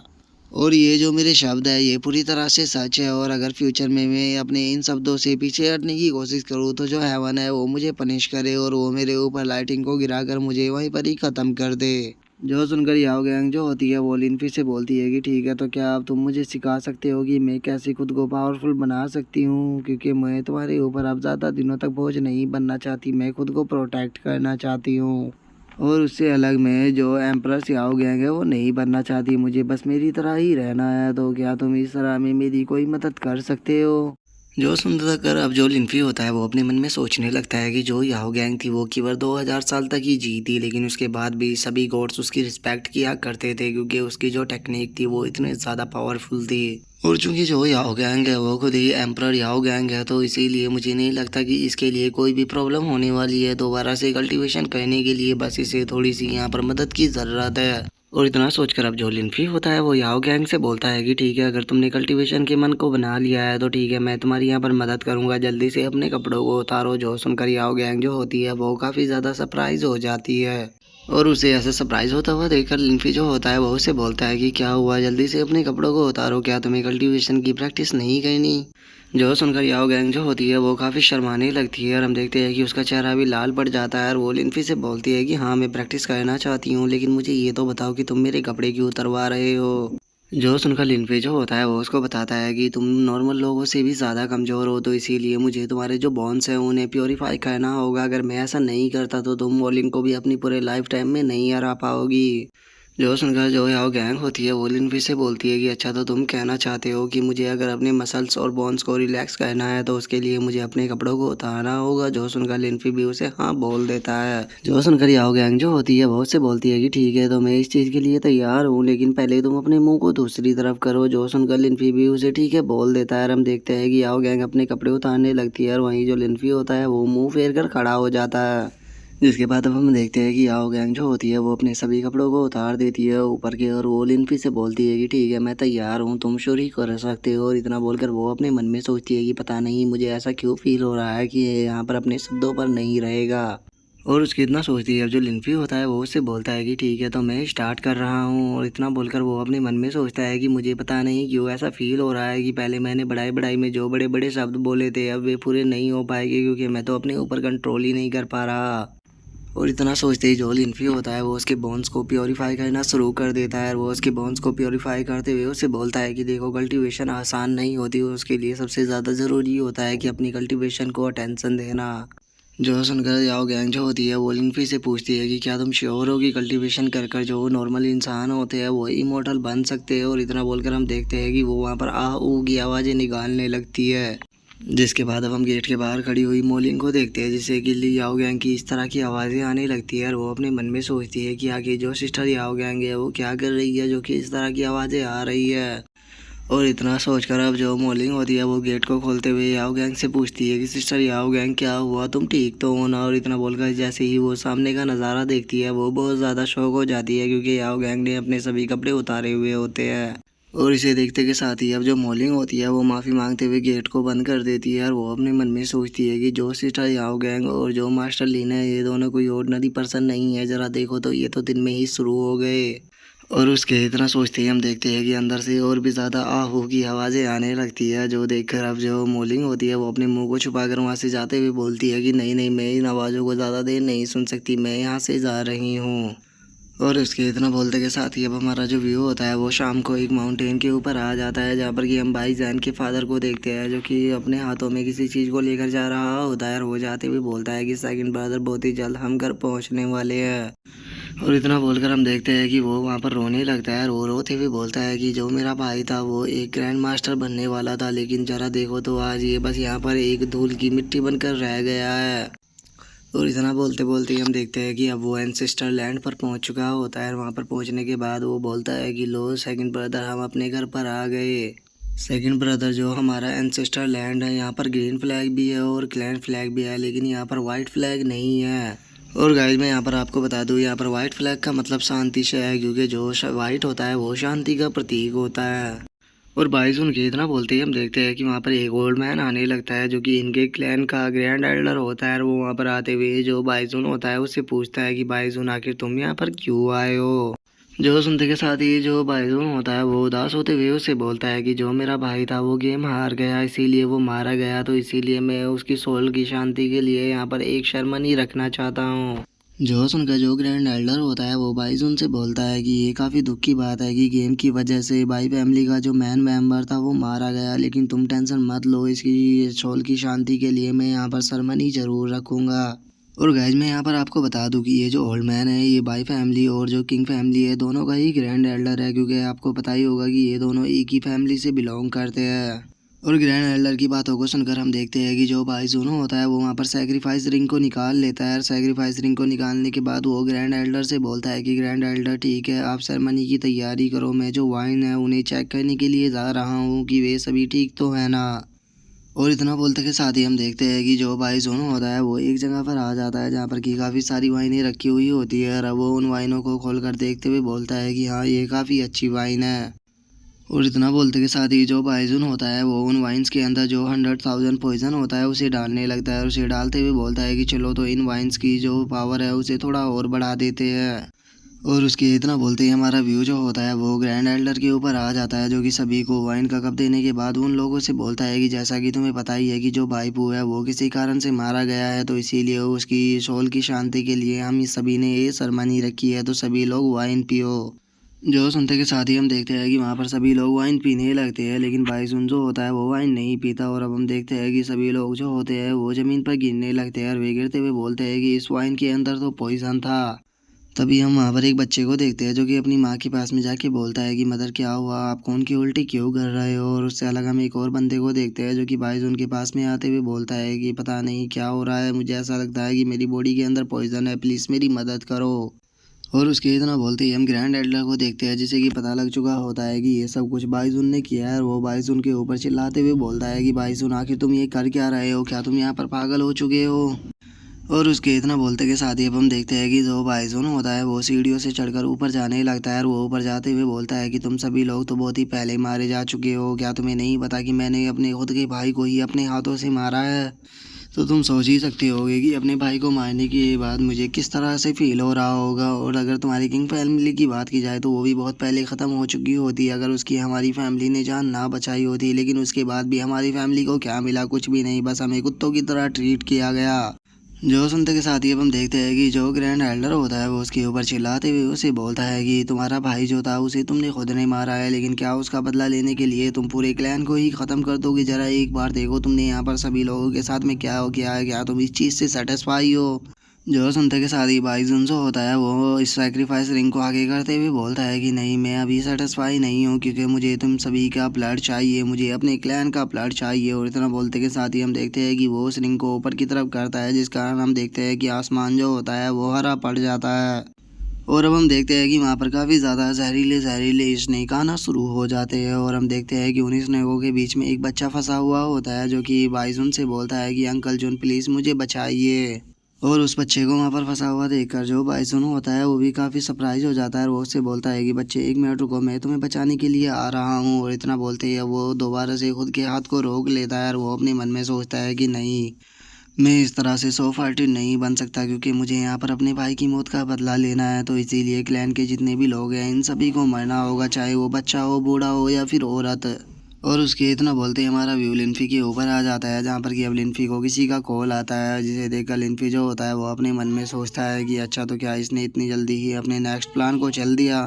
और ये जो मेरे शब्द है ये पूरी तरह से सच है। और अगर फ्यूचर में मैं अपने इन शब्दों से पीछे हटने की कोशिश करूँ तो जो हेवन है वो मुझे पनिश करे और वो मेरे ऊपर लाइटिंग को गिराकर मुझे वहीं पर ही ख़त्म कर दे। जो सुनकर याओ गैंग जो होती है वो लिनफी से बोलती है कि ठीक है तो क्या अब तुम मुझे सिखा सकते हो कि मैं कैसे खुद को पावरफुल बना सकती हूँ, क्योंकि मैं तुम्हारे ऊपर अब ज़्यादा दिनों तक बोझ नहीं बनना चाहती, मैं खुद को प्रोटेक्ट करना चाहती हूँ। और उससे अलग मैं जो एम्प्रेस याओ गैंग है वो नहीं बनना चाहती, मुझे बस मेरी तरह ही रहना है। तो क्या तुम इस तरह में मेरी कोई मदद कर सकते हो। जो सुनता कर अब जो लिनफी होता है वो अपने मन में सोचने लगता है कि जो याओ गैंग थी वो केवल 2000 साल तक ही जी थी, लेकिन उसके बाद भी सभी गॉड्स उसकी रिस्पेक्ट किया करते थे क्योंकि उसकी जो टेक्निक थी वो इतने ज़्यादा पावरफुल थी। और चूंकि जो याओ गैंग है वो खुद ही एम्परर याओ गैंग है तो इसीलिए मुझे नहीं लगता कि इसके लिए कोई भी प्रॉब्लम होने वाली है दोबारा से कल्टीवेशन करने के लिए, बस इसे थोड़ी सी यहाँ पर मदद की ज़रूरत है। और इतना सोचकर अब जो लिनफी होता है वो याओ गैंग से बोलता है कि ठीक है अगर तुमने कल्टीवेशन के मन को बना लिया है तो ठीक है मैं तुम्हारी यहाँ पर मदद करूँगा, जल्दी से अपने कपड़ों को उतारो। जो सुनकर याओ गैंग जो होती है वो काफ़ी ज़्यादा सरप्राइज हो जाती है। और उसे ऐसे सरप्राइज होता हुआ देखकर लिनफी जो होता है वो उसे बोलता है कि क्या हुआ, जल्दी से अपने कपड़ों को उतारो, क्या तुम्हें कल्टीवेशन की प्रैक्टिस नहीं करनी। जो सुनकर याओ गैंग जो होती है वो काफ़ी शर्माने लगती है और हम देखते हैं कि उसका चेहरा भी लाल पड़ जाता है। और वो लिनफी से बोलती है कि हाँ मैं प्रैक्टिस करना चाहती हूँ, लेकिन मुझे ये तो बताओ कि तुम मेरे कपड़े क्यों उतरवा रहे हो। जो सुनकर लिनफी जो होता है वो उसको बताता है कि तुम नॉर्मल लोगों से भी ज़्यादा कमज़ोर हो, तो इसीलिए मुझे तुम्हारे जो बॉन्स हैं उन्हें प्योरीफाई करना होगा। अगर मैं ऐसा नहीं करता तो तुम वॉलिन को भी अपनी पूरे लाइफ टाइम में नहीं हरा पाओगी। जो सुनकर जो याओ गैंग होती है वो लिनफी से बोलती है कि अच्छा तो तुम कहना चाहते हो कि मुझे अगर अपने मसल्स और बोन्स को रिलैक्स करना है तो उसके लिए मुझे अपने कपड़ों को उतारना होगा। जो सुनकर लिनफी भी उसे हाँ बोल देता है। जो सुनकर याओ गैंग जो होती है वो उससे बोलती है कि ठीक है तो मैं इस चीज़ के लिए तैयार हूँ, लेकिन पहले तुम अपने मुंह को दूसरी तरफ करो। जो सुनकर लिनफी भी उसे ठीक है बोल देता है और हम देखते हैं कि याओ गैंग अपने कपड़े उतारने लगती है और वहीं जो लिनफी होता है वो मुँह फेर कर खड़ा हो जाता है। जिसके बाद अब हम देखते हैं कि याओ गैंग जो होती है वो अपने सभी कपड़ों को उतार देती है ऊपर की, और वो लिनफी से बोलती है कि ठीक है मैं तैयार हूँ, तुम शुरू ही कर सकते हो। और इतना बोलकर वो अपने मन में सोचती है कि पता नहीं मुझे ऐसा क्यों फील हो रहा है कि ये यहाँ पर अपने शब्दों पर नहीं रहेगा। और उसकी इतना सोचती है, अब जो लिनफी होता है वो उससे बोलता है कि ठीक है तो मैं स्टार्ट कर रहा हूँ। और इतना बोलकर वो अपने मन में सोचता है कि मुझे पता नहीं क्यों ऐसा फील हो रहा है कि पहले मैंने बढ़ाई बढ़ाई में जो बड़े बड़े शब्द बोले थे अब वे पूरे नहीं हो पाएंगे, क्योंकि मैं तो अपने ऊपर कंट्रोल ही नहीं कर पा रहा। और इतना सोचते ही जो लिनफी होता है वो उसके बोन्स को प्योरीफाई करना शुरू कर देता है। और वो उसके बोन्स को प्योरीफाई करते हुए उससे बोलता है कि देखो कल्टीवेशन आसान नहीं होती, उसके लिए सबसे ज़्यादा ज़रूरी होता है कि अपनी कल्टीवेशन को अटेंशन देना। जो सुनकर याओ गैंग जो होती है वो लिनफी से पूछती है कि क्या तुम श्योर हो कि कल्टीवेशन कर कर जो नॉर्मल इंसान होते हैं वो इमोर्टल बन सकते हैं। और इतना बोलकर हम देखते हैं कि वो वहाँ पर आह ऊ की आवाज़ें निकालने लगती है। जिसके बाद अब हम गेट के बाहर खड़ी हुई मोलिंग को देखते हैं, जिससे कि याओ गैंग की इस तरह की आवाज़ें आने लगती है। और वो अपने मन में सोचती है कि आगे जो सिस्टर याओ गैंग है वो क्या कर रही है जो कि इस तरह की आवाज़ें आ रही है। और इतना सोचकर अब जो मोलिंग होती है वो गेट को खोलते हुए याओ गैंग से पूछती है कि सिस्टर याओ गैंग क्या हुआ, तुम ठीक तो हो ना। और इतना बोलकर जैसे ही वो सामने का नज़ारा देखती है वो बहुत ज़्यादा शौक हो जाती है, क्योंकि याओ गैंग ने अपने सभी कपड़े उतारे हुए होते हैं। और इसे देखते के साथ ही अब जो मोलिंग होती है वो माफ़ी मांगते हुए गेट को बंद कर देती है। और वो अपने मन में सोचती है कि जो सिस्टर याओ गैंग और जो मास्टर लीन है ये दोनों कोई ऑर्डिनरी पर्सन नहीं है, ज़रा देखो तो ये तो दिन में ही शुरू हो गए। और उसके इतना सोचते ही हम देखते हैं कि अंदर से और भी ज़्यादा आहू की आवाज़ें आने लगती है। जो देखकर अब जो मोलिंग होती है वो अपने मुंह को छुपाकर वहाँ से जाते हुए बोलती है कि नहीं नहीं मैं इन आवाज़ों को ज़्यादा देर नहीं सुन सकती, मैं यहाँ से जा रही हूँ। और उसके इतना बोलते के साथ ही अब हमारा जो व्यू होता है वो शाम को एक माउंटेन के ऊपर आ जाता है, जहाँ पर कि हम भाई जैन के फादर को देखते हैं जो कि अपने हाथों में किसी चीज़ को लेकर जा रहा होता है। और वो जाते हुए बोलता है कि सेकंड ब्रदर बहुत ही जल्द हम घर पहुँचने वाले हैं। और इतना बोलकर हम देखते हैं कि वो वहाँ पर रोने लगता है और वो रोते हुए बोलता है कि जो मेरा भाई था वो एक ग्रैंड मास्टर बनने वाला था, लेकिन ज़रा देखो तो आज ये बस यहाँ पर एक धूल की मिट्टी बनकर रह गया है। और इतना बोलते बोलते ही हम देखते हैं कि अब वो एंसेस्टर लैंड पर पहुंच चुका होता है। वहां पर पहुंचने के बाद वो बोलता है कि लो सेकंड ब्रदर हम अपने घर पर आ गए। सेकंड ब्रदर जो हमारा एंसेस्टर लैंड है यहाँ पर ग्रीन फ्लैग भी है और क्लैन फ्लैग भी है, लेकिन यहाँ पर वाइट फ्लैग नहीं है। और गाइस मैं यहाँ पर आपको बता दूँ यहाँ पर वाइट फ्लैग का मतलब शांति से है, क्योंकि जो वाइट होता है वो शांति का प्रतीक होता है। और भाई सुन के इतना बोलते ही हम देखते हैं कि वहाँ पर एक ओल्ड मैन आने लगता है जो कि इनके क्लैन का ग्रैंड एल्डर होता है। और वो वहाँ पर आते हुए जो बाइसुन होता है उससे पूछता है कि बाइसुन आखिर तुम यहाँ पर क्यों आए हो। जो सुनते के साथ ही जो बाइसुन होता है वो उदास होते हुए उससे बोलता है कि जो मेरा भाई था वो गेम हार गया, इसीलिए वो मारा गया, तो इसीलिए मैं उसकी सोल की शांति के लिए यहाँ पर एक सेरेमनी रखना चाहता हूँ। जो सुनकर जो ग्रैंड एल्डर होता है वो बाइसुन से बोलता है कि ये काफ़ी दुख की बात है कि गेम की वजह से बाई फैमिली का जो मैन मेंबर था वो मारा गया, लेकिन तुम टेंशन मत लो, इसकी सोल की शांति के लिए मैं यहाँ पर सेरेमनी ज़रूर रखूँगा। और गाइज मैं यहाँ पर आपको बता दूं कि ये जो ओल्ड मैन है ये बाई फैमिली और जो किंग फैमिली है दोनों का ही ग्रैंड एल्डर है, क्योंकि आपको पता ही होगा कि ये दोनों एक ही फैमिली से बिलोंग करते हैं। और ग्रैंड एल्डर की बातों को सुनकर हम देखते हैं कि जो भाई सुनो होता है वो वहाँ पर सेक्रीफाइस रिंग को निकाल लेता है। और सेक्रीफाइस रिंग को निकालने के बाद वो ग्रैंड एल्डर से बोलता है कि ग्रैंड एल्डर ठीक है आप सेरेमनी की तैयारी करो, मैं जो वाइन है उन्हें चेक करने के लिए जा रहा हूँ कि वे सभी ठीक तो है ना। और इतना बोलते के साथ ही हम देखते हैं कि जो भाई सोनू होता है वो एक जगह पर आ जाता है जहाँ पर कि काफ़ी सारी वाइनें रखी हुई होती है। और वो उन वाइनों को खोल कर देखते हुए बोलता है कि हाँ ये काफ़ी अच्छी वाइन है। और इतना बोलते के साथ ही जो बाइजुन होता है वो उन वाइन्स के अंदर जो 100,000 पॉइजन होता है उसे डालने लगता है। और उसे डालते हुए बोलता है कि चलो तो इन वाइन्स की जो पावर है उसे थोड़ा और बढ़ा देते हैं। और उसके इतना बोलते ही हमारा व्यू जो होता है वो ग्रैंड एल्डर के ऊपर आ जाता है, जो कि सभी को वाइन का कप देने के बाद उन लोगों से बोलता है कि जैसा कि तुम्हें पता ही है कि जो भाईपू है वो किसी कारण से मारा गया है, तो इसीलिए उसकी सोल की शांति के लिए हम इस सभी ने ये सेरेमनी रखी है, तो सभी लोग वाइन पियो। जो सुनते के साथ ही हम देखते हैं कि वहाँ पर सभी लोग वाइन पीने लगते हैं, लेकिन बाइसुन जो होता है वो वाइन नहीं पीता। और अब हम देखते हैं कि सभी लोग जो होते हैं वो ज़मीन पर गिरने लगते हैं और वे गिरते हुए बोलते हैं कि इस वाइन के अंदर तो पॉइजन था। तभी हम वहाँ पर एक बच्चे को देखते हैं जो कि अपनी माँ के पास में जाके बोलता है कि मदर क्या हुआ, आप खून की उल्टी क्यों कर रहे हो। और उससे अलग हम एक और बंदे को देखते हैं जो कि बाइसुन के पास में आते हुए बोलता है कि पता नहीं क्या हो रहा है, मुझे ऐसा लगता है कि मेरी बॉडी के अंदर पॉइजन है, प्लीज़ मेरी मदद करो। और उसके इतना बोलते ही हम ग्रैंड एल्डर को देखते हैं जिसे कि पता लग चुका होता है कि ये सब कुछ बाइसुन ने किया है। और वो बाइसुन के ऊपर चिल्लाते हुए बोलता है कि बाइसुन आखिर तुम ये कर क्या रहे हो, क्या तुम यहाँ पर पागल हो चुके हो। और उसके इतना बोलते के साथ ही अब हम देखते हैं कि जो बाइसुन होता है वो सीढ़ियों से चढ़कर ऊपर जाने लगता है। और वो ऊपर जाते हुए बोलता है कि तुम सभी लोग तो बहुत ही पहले मारे जा चुके हो, क्या तुम्हें नहीं पता कि मैंने अपने खुद के भाई को ही अपने हाथों से मारा है। तो तुम सोच ही सकते होगे कि अपने भाई को मारने के बाद मुझे किस तरह से फील हो रहा होगा। और अगर तुम्हारी किंग फैमिली की बात की जाए तो वो भी बहुत पहले ख़त्म हो चुकी होती है अगर उसकी हमारी फैमिली ने जान ना बचाई होती। लेकिन उसके बाद भी हमारी फैमिली को क्या मिला, कुछ भी नहीं, बस हमें कुत्तों की तरह ट्रीट किया गया। जो सुनते के साथ ही अब हम देखते हैं कि जो ग्रैंड एल्डर होता है वो उसके ऊपर चिल्लाते हुए उसे बोलता है कि तुम्हारा भाई जो था उसे तुमने खुद नहीं मारा है, लेकिन क्या उसका बदला लेने के लिए तुम पूरे क्लैन को ही ख़त्म कर दोगे। ज़रा एक बार देखो तुमने यहाँ पर सभी लोगों के साथ में क्या हो किया है, क्या तुम इस चीज़ से सेटिस्फाई हो। जो सुनते के साथ ही बाइजुन जो होता है वो इस सैक्रिफाइस रिंग को आगे करते हुए बोलता है कि नहीं, मैं अभी सेटिस्फाई नहीं हूँ क्योंकि मुझे तुम सभी का ब्लड चाहिए, मुझे अपने क्लैन का ब्लड चाहिए। और इतना बोलते के साथ ही हम देखते हैं कि वो उस रिंग को ऊपर की तरफ करता है जिस कारण हम देखते हैं कि आसमान जो होता है वो हरा पड़ जाता है। और अब हम देखते हैं कि वहाँ पर काफ़ी ज़्यादा जहरीले जहरीले स्नेक आना शुरू हो जाते हैं। और हम देखते हैं कि उन्हीं स्नेकों के बीच में एक बच्चा फंसा हुआ होता है जो कि बाइजुन से बोलता है कि अंकल जुन प्लीज़ मुझे बचाइए। और उस बच्चे को वहाँ पर फंसा हुआ देखकर जो बाइसुन होता है वो भी काफ़ी सरप्राइज हो जाता है। और वो उससे बोलता है कि बच्चे एक मिनट रुको, मैं तुम्हें बचाने के लिए आ रहा हूँ। और इतना बोलते ही वो दोबारा से खुद के हाथ को रोक लेता है और वो अपने मन में सोचता है कि नहीं, मैं इस तरह से सो फाइटर नहीं बन सकता क्योंकि मुझे यहाँ पर अपने भाई की मौत का बदला लेना है। तो इसीलिए क्लैन के जितने भी लोग हैं इन सभी को मरना होगा, चाहे वो बच्चा हो, बूढ़ा हो या फिर औरत। और उसके इतना बोलते ही हमारा व्यू लिनफी के ऊपर आ जाता है जहाँ पर कि अब लिनफी को किसी का कॉल आता है जिसे देखकर लिनफी जो होता है वो अपने मन में सोचता है कि अच्छा, तो क्या इसने इतनी जल्दी ही अपने नेक्स्ट प्लान को चल दिया।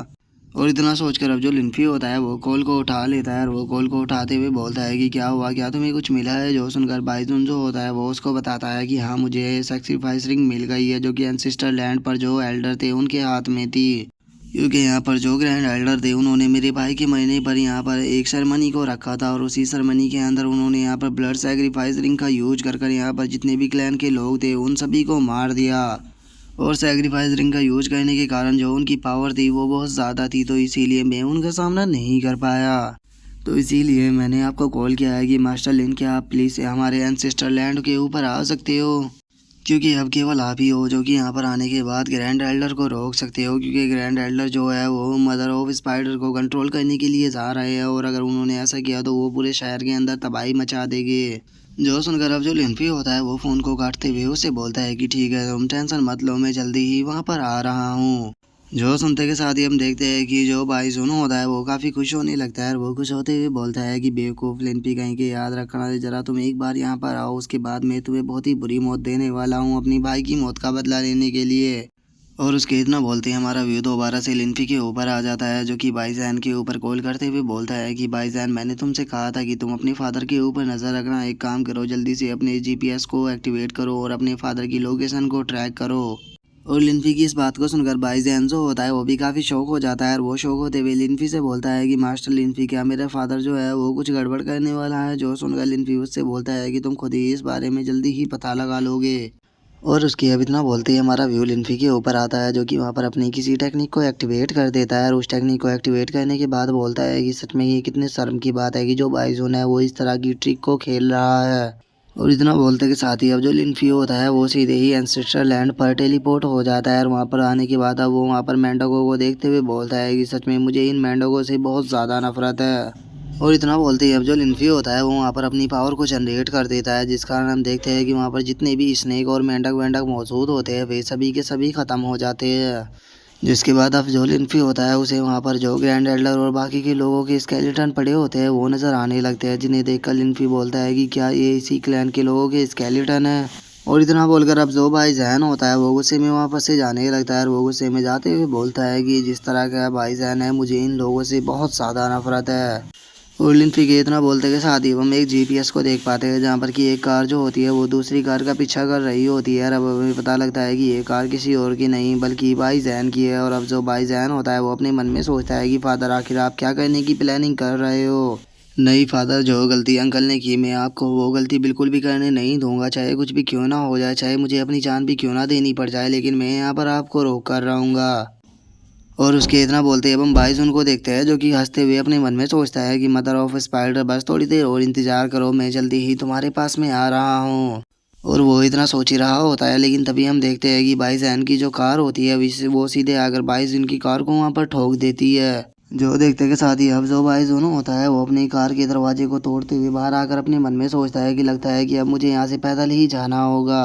और इतना सोचकर अब जो लिनफी होता है वो कॉल को उठा लेता है और वो कॉल को उठाते हुए बोलता है कि क्या हुआ, क्या तुम्हें कुछ मिला है। जो सुनकर बाइजुन जो होता है वो उसको बताता है कि हाँ, मुझे सैक्रिफाइस रिंग मिल गई है जो कि एंसेस्टर लैंड पर जो एल्डर थे उनके हाथ में थी। क्योंकि यहाँ पर जो ग्रैंड एल्डर थे उन्होंने मेरे भाई के मरने पर यहाँ पर एक सेरेमनी को रखा था और उसी सेरेमनी के अंदर उन्होंने यहाँ पर ब्लड सैक्रिफाइस रिंग का यूज कर कर यहाँ पर जितने भी क्लैन के लोग थे उन सभी को मार दिया। और सैक्रिफाइस रिंग का यूज करने के कारण जो उनकी पावर थी वो बहुत ज़्यादा थी, तो इसीलिए मैं उनका सामना नहीं कर पाया। तो इसीलिए मैंने आपको कॉल किया है कि मास्टर लिन, क्या आप प्लीज़ हमारे एंसेस्टर लैंड के ऊपर आ सकते हो, क्योंकि अब केवल आप ही हो जो कि यहाँ पर आने के बाद ग्रैंड एल्डर को रोक सकते हो। क्योंकि ग्रैंड एल्डर जो है वो मदर ऑफ स्पाइडर को कंट्रोल करने के लिए जा रहे हैं और अगर उन्होंने ऐसा किया तो वो पूरे शहर के अंदर तबाही मचा देंगे। जो सुनकर अब जो लिनफी होता है वो फ़ोन को काटते हुए उसे बोलता है कि ठीक है, तुम टेंशन मत लो, मैं जल्दी ही वहाँ पर आ रहा हूँ। जो सुनते के साथ ही हम देखते हैं कि जो बाइसुन होता है वो काफ़ी खुश होने लगता है और वो खुश होते हुए बोलता है कि बेवकूफ़ लिनफी, कहीं के याद रखना, ज़रा तुम एक बार यहाँ पर आओ, उसके बाद मैं तुम्हें बहुत ही बुरी मौत देने वाला हूँ अपनी भाई की मौत का बदला लेने के लिए। और उसके इतना बोलते ही हमारा व्यू दोबारा से लिनफी के ऊपर आ जाता है जो कि भाईजान के ऊपर कॉल करते हुए बोलता है कि भाईजान, मैंने तुमसे कहा था कि तुम अपने फादर के ऊपर नज़र रखना, एक काम करो, जल्दी से अपने जीपीएस को एक्टिवेट करो और अपने फादर की लोकेशन को ट्रैक करो। और लिनफी की इस बात को सुनकर भाईजान जो होता है वो भी काफ़ी शौक हो जाता है और वो शौक होते हुए लिनफी से बोलता है कि मास्टर लिनफी, क्या मेरा फादर जो है वो कुछ गड़बड़ करने वाला है। जो सुनकर लिनफी उससे बोलता है कि तुम खुद ही इस बारे में जल्दी ही पता लगा लोगे। और उसकी अब इतना बोलते ही हमारा व्यू लिनफी के ऊपर आता है जो कि वहाँ पर अपनी किसी टेक्निक को एक्टिवेट कर देता है और उस टेक्निक को एक्टिवेट करने के बाद बोलता है कि सच में ये कितने शर्म की बात है कि जो बाइसुन है वो इस तरह की ट्रिक को खेल रहा है। और इतना बोलते के साथ ही अब जो लिनफी होता है वो सीधे ही एंसेस्टर लैंड पर टेलीपोर्ट हो जाता है और वहाँ पर आने के बाद अब वो वहाँ पर मेंढकों को देखते हुए बोलता है कि सच में मुझे इन मेंढकों से बहुत ज़्यादा नफरत है। और इतना बोलते ही अब जो लिनफी होता है वो वहाँ पर अपनी पावर को जनरेट कर देता है जिस कारण हम देखते हैं कि वहाँ पर जितने भी स्नेक और मेंढक वेंढक मौजूद होते हैं वे सभी के सभी ख़त्म हो जाते हैं। जिसके बाद अब जो लिनफी होता है उसे वहाँ पर जो ग्रैंड एल्डर और बाकी के लोगों के स्केलेटन पड़े होते हैं वो नज़र आने लगते हैं, जिन्हें देखकर लिनफी बोलता है कि क्या ये इसी क्लैन के लोगों के स्केलेटन है। और इतना बोलकर अब जो भाई जहन होता है वो गुस्से में वापस से जाने लगता है और वो गुस्से में जाते हुए बोलता है कि जिस तरह का भाई जहन है मुझे इन लोगों से बहुत ज़्यादा नफरत है। और लिनफी के इतना बोलते के साथ ही हम एक जीपीएस को देख पाते हैं जहाँ पर कि एक कार जो होती है वो दूसरी कार का पीछा कर रही होती है। और अब हमें पता लगता है कि ये कार किसी और की नहीं बल्कि भाई जैन की है। और अब जो भाई जैन होता है वो अपने मन में सोचता है कि फादर आखिर आप क्या करने की प्लानिंग कर रहे हो। नहीं फादर, जो गलती अंकल ने की मैं आपको वो गलती बिल्कुल भी करने नहीं दूंगा, चाहे कुछ भी क्यों ना हो जाए, चाहे मुझे अपनी जान भी क्यों ना देनी पड़ जाए, लेकिन मैं यहाँ पर आपको रोक कर रहूँगा। और उसके इतना बोलते ही हम बाइसुन को देखते हैं जो कि हंसते हुए अपने मन में सोचता है कि मदर ऑफ स्पाइडर बस थोड़ी देर और इंतजार करो, मैं जल्दी ही तुम्हारे पास में आ रहा हूँ। और वो इतना सोच ही रहा होता है, लेकिन तभी हम देखते हैं कि बाइसैन की जो कार होती है वो सीधे आकर बाइसुन की कार को वहाँ पर ठोक देती है। जो देखते के साथ ही अब जो बाइसुन होता है वो अपनी कार के दरवाजे को तोड़ते हुए बाहर आकर अपने मन में सोचता है कि लगता है कि अब मुझे यहाँ से पैदल ही जाना होगा।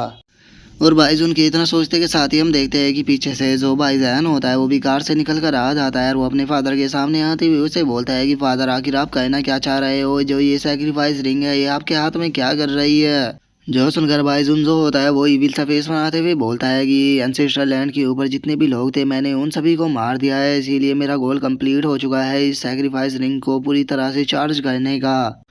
और भाईजान के इतना सोचते के साथ ही हम देखते हैं कि पीछे से जो भाईजान होता है वो भी कार से निकल कर आ जाता है। और वो अपने फादर के सामने आते हुए उसे बोलता है कि फादर आखिर आप कहना क्या चाह रहे हो, जो ये सैक्रिफाइस रिंग है ये आपके हाथ में क्या कर रही है। जो सुनकर भाईजुन जो होता है वो इविल सा फेस बनाते हुए बोलता है कि एंसेस्ट्रल लैंड के ऊपर जितने भी लोग थे मैंने उन सभी को मार दिया है, इसीलिए मेरा गोल कंप्लीट हो चुका है इस सैक्रिफाइस रिंग को पूरी तरह से चार्ज करने का।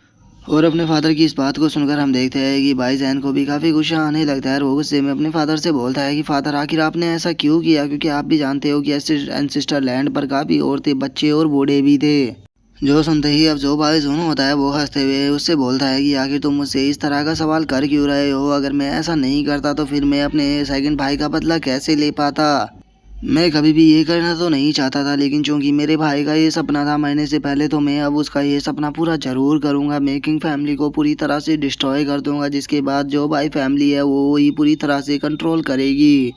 और अपने फादर की इस बात को सुनकर हम देखते हैं कि भाईजान को भी काफ़ी गुस्सा आने लगता है। और वो गुस्से में अपने फादर से बोलता है कि फादर आखिर आपने ऐसा क्यों किया, क्योंकि आप भी जानते हो कि एंसेस्टर लैंड पर काफ़ी औरतें बच्चे और बूढ़े भी थे। जो सुनते ही अब जो भाईजान होता है वो हंसते हुए उससे बोलता है कि आखिर तुम मुझसे इस तरह का सवाल कर क्यों रहे हो, अगर मैं ऐसा नहीं करता तो फिर मैं अपने सेकंड भाई का बदला कैसे ले पाता। मैं कभी भी ये करना तो नहीं चाहता था, लेकिन चूंकि मेरे भाई का ये सपना था मरने से पहले, तो मैं अब उसका ये सपना पूरा ज़रूर करूँगा। मैं किंग फैमिली को पूरी तरह से डिस्ट्रॉय कर दूंगा, जिसके बाद जो भाई फैमिली है वो ही पूरी तरह से कंट्रोल करेगी।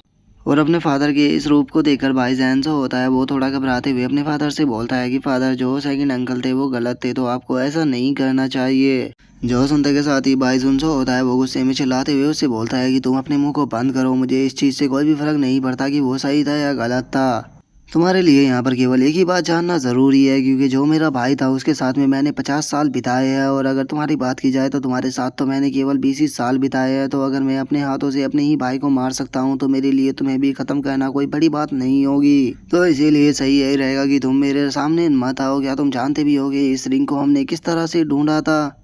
और अपने फादर के इस रूप को देखकर भाई जैन जो होता है वो थोड़ा घबराते हुए अपने फादर से बोलता है कि फादर जो सेकंड अंकल थे वो गलत थे, तो आपको ऐसा नहीं करना चाहिए। जो सुनते के साथ ही बाइजुन जो होता है वो गुस्से में चिल्लाते हुए उससे बोलता है कि तुम अपने मुंह को बंद करो, मुझे इस चीज़ से कोई भी फर्क नहीं पड़ता कि वो सही था या गलत था। तुम्हारे लिए यहाँ पर केवल एक ही बात जानना ज़रूरी है, क्योंकि जो मेरा भाई था उसके साथ में मैंने 50 साल बिताए हैं, और अगर तुम्हारी बात की जाए तो तुम्हारे साथ तो मैंने केवल 20 ही साल बिताए हैं। तो अगर मैं अपने हाथों से अपने ही भाई को मार सकता हूँ तो मेरे लिए तुम्हें भी ख़त्म करना कोई बड़ी बात नहीं होगी। तो इसीलिए सही यही रहेगा कि तुम मेरे सामने मत आओ। क्या तुम जानते भी होगे इस रिंग को हमने किस तरह से ढूंढा था।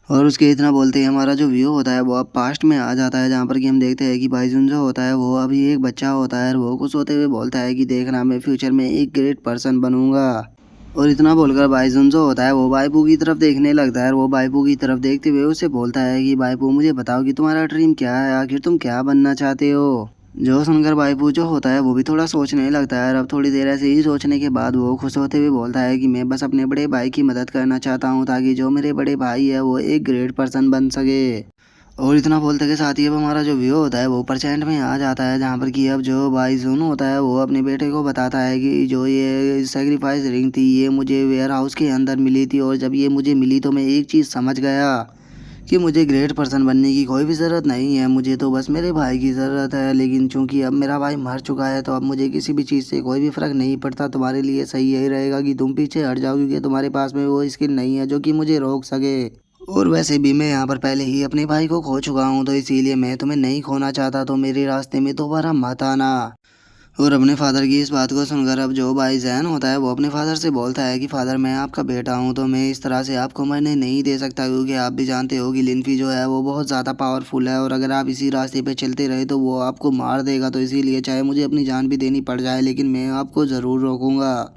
और उसके इतना बोलते ही हमारा जो व्यू होता है वो अब पास्ट में आ जाता है, जहाँ पर कि हम देखते हैं कि बाइजुन जो होता है वो अभी एक बच्चा होता है। और वो खुश होते हुए बोलता है कि देखना मैं फ्यूचर में एक ग्रेट पर्सन बनूंगा। और इतना बोलकर बाइजुन जो होता है वो बाइपू की तरफ देखने लगता है। और वो बाइपू की तरफ देखते हुए उससे बोलता है कि बाइपू मुझे बताओ कि तुम्हारा ड्रीम क्या है, आखिर तुम क्या बनना चाहते हो। जो सुनकर बाइपू जो होता है वो भी थोड़ा सोचने लगता है। और अब थोड़ी देर ऐसे ही सोचने के बाद वो खुश होते हुए बोलता है कि मैं बस अपने बड़े भाई की मदद करना चाहता हूँ, ताकि जो मेरे बड़े भाई है वो एक ग्रेट पर्सन बन सके। और इतना बोलते के साथ ही अब हमारा जो व्यू होता है वो परसेंट में आ जाता है, जहाँ पर कि अब जो भाई जुन होता है वो अपने बेटे को बताता है कि जो ये सेक्रीफाइस रिंग थी ये मुझे वेयर हाउस के अंदर मिली थी, और जब ये मुझे मिली तो मैं एक चीज़ समझ गया कि मुझे ग्रेट पर्सन बनने की कोई भी ज़रूरत नहीं है, मुझे तो बस मेरे भाई की ज़रूरत है। लेकिन चूंकि अब मेरा भाई मर चुका है तो अब मुझे किसी भी चीज़ से कोई भी फ़र्क नहीं पड़ता। तुम्हारे लिए सही यही रहेगा कि तुम पीछे हट जाओ, क्योंकि तुम्हारे पास में वो स्किल नहीं है जो कि मुझे रोक सके। और वैसे भी मैं यहाँ पर पहले ही अपने भाई को खो चुका हूँ, तो इसीलिए मैं तुम्हें नहीं खोना चाहता, तो मेरे रास्ते में दोबारा मत आना। और अपने फादर की इस बात को सुनकर अब जो भाई जैन होता है वो अपने फादर से बोलता है कि फादर मैं आपका बेटा हूँ, तो मैं इस तरह से आपको मरने नहीं दे सकता, क्योंकि आप भी जानते हो कि लिनफी जो है वो बहुत ज़्यादा पावरफुल है, और अगर आप इसी रास्ते पे चलते रहे तो वो आपको मार देगा। तो इसीलिए चाहे मुझे अपनी जान भी देनी पड़ जाए, लेकिन मैं आपको ज़रूर रोकूंगा।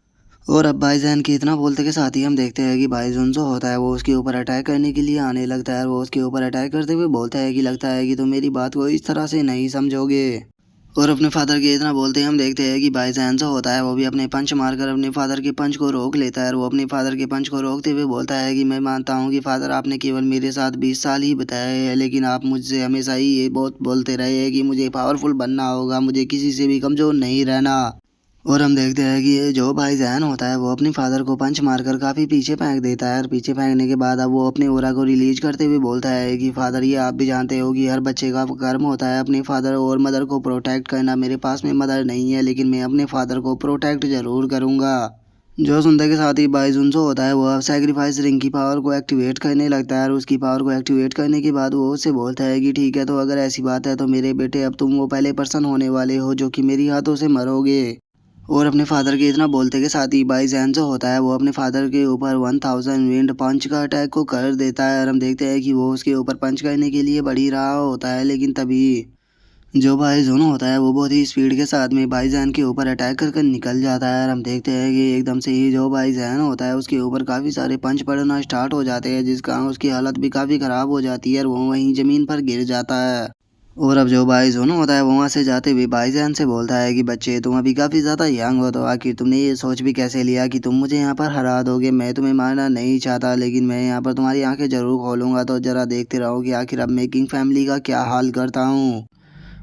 और अब भाईजान के इतना बोलते के साथ ही हम देखते हैं कि भाईजान जो होता है वो उसके ऊपर अटैक करने के लिए आने लगता है। और वो उसके ऊपर अटैक करते हुए बोलता है कि लगता है कि तुम मेरी बात को इस तरह से नहीं समझोगे। और अपने फादर के इतना बोलते ही हम देखते हैं कि भाईजान जो होता है वो भी अपने पंच मारकर अपने फादर के पंच को रोक लेता है। और वो अपने फादर के पंच को रोकते हुए बोलता है कि मैं मानता हूँ कि फादर आपने केवल मेरे साथ 20 साल ही बिताए हैं, लेकिन आप मुझसे हमेशा ही ये बहुत बोलते रहे हैं कि मुझे पावरफुल बनना होगा, मुझे किसी से भी कमज़ोर नहीं रहना। और हम देखते हैं कि ये जो भाईजान होता है वो अपने फादर को पंच मारकर काफ़ी पीछे फेंक देता है। और पीछे फेंकने के बाद अब वो अपने ओरा को रिलीज करते हुए बोलता है कि फादर ये आप भी जानते हो कि हर बच्चे का कर्म होता है अपने फादर और मदर को प्रोटेक्ट करना। मेरे पास में मदर नहीं है, लेकिन मैं अपने फादर को प्रोटेक्ट ज़रूर करूँगा। जो सुनते के साथ ही बाइजुन जो होता है वो अब सैक्रिफाइस रिंग की पावर को एक्टिवेट करने लगता है। और उसकी पावर को एक्टिवेट करने के बाद वो उससे बोलता है कि ठीक है, तो अगर ऐसी बात है तो मेरे बेटे अब तुम वो पहले पर्सन होने वाले हो जो कि मेरी हाथों से मरोगे। और अपने फादर के इतना बोलते के साथ ही बाईजैन जो होता है वो अपने फादर के ऊपर 1000 विंड पंच का अटैक को कर देता है और हम देखते हैं कि वो उसके ऊपर पंच करने के लिए बढ़ ही रहा होता है, लेकिन तभी जो भाई जोनो होता है वो बहुत ही स्पीड के साथ में भाईजान के ऊपर अटैक कर निकल जाता है और हम देखते हैं कि एकदम से ही जो भाईजान होता है उसके ऊपर काफ़ी सारे पंच पड़ना स्टार्ट हो जाते हैं, जिस कारण उसकी हालत भी काफ़ी ख़राब हो जाती है और वो वहीं ज़मीन पर गिर जाता है। और अब जो भाई जोनो होता है वो वहाँ से जाते हुए भाईजान से बोलता है कि बच्चे तुम अभी काफ़ी ज़्यादा यंग हो, तो आखिर तुमने ये सोच भी कैसे लिया कि तुम मुझे यहाँ पर हरा दोगे। मैं तुम्हें मारना नहीं चाहता, लेकिन मैं यहाँ पर तुम्हारी आंखें ज़रूर खोलूँगा, तो ज़रा देखते रहो कि आखिर अब मैं किंग फैमिली का क्या हाल करता हूँ।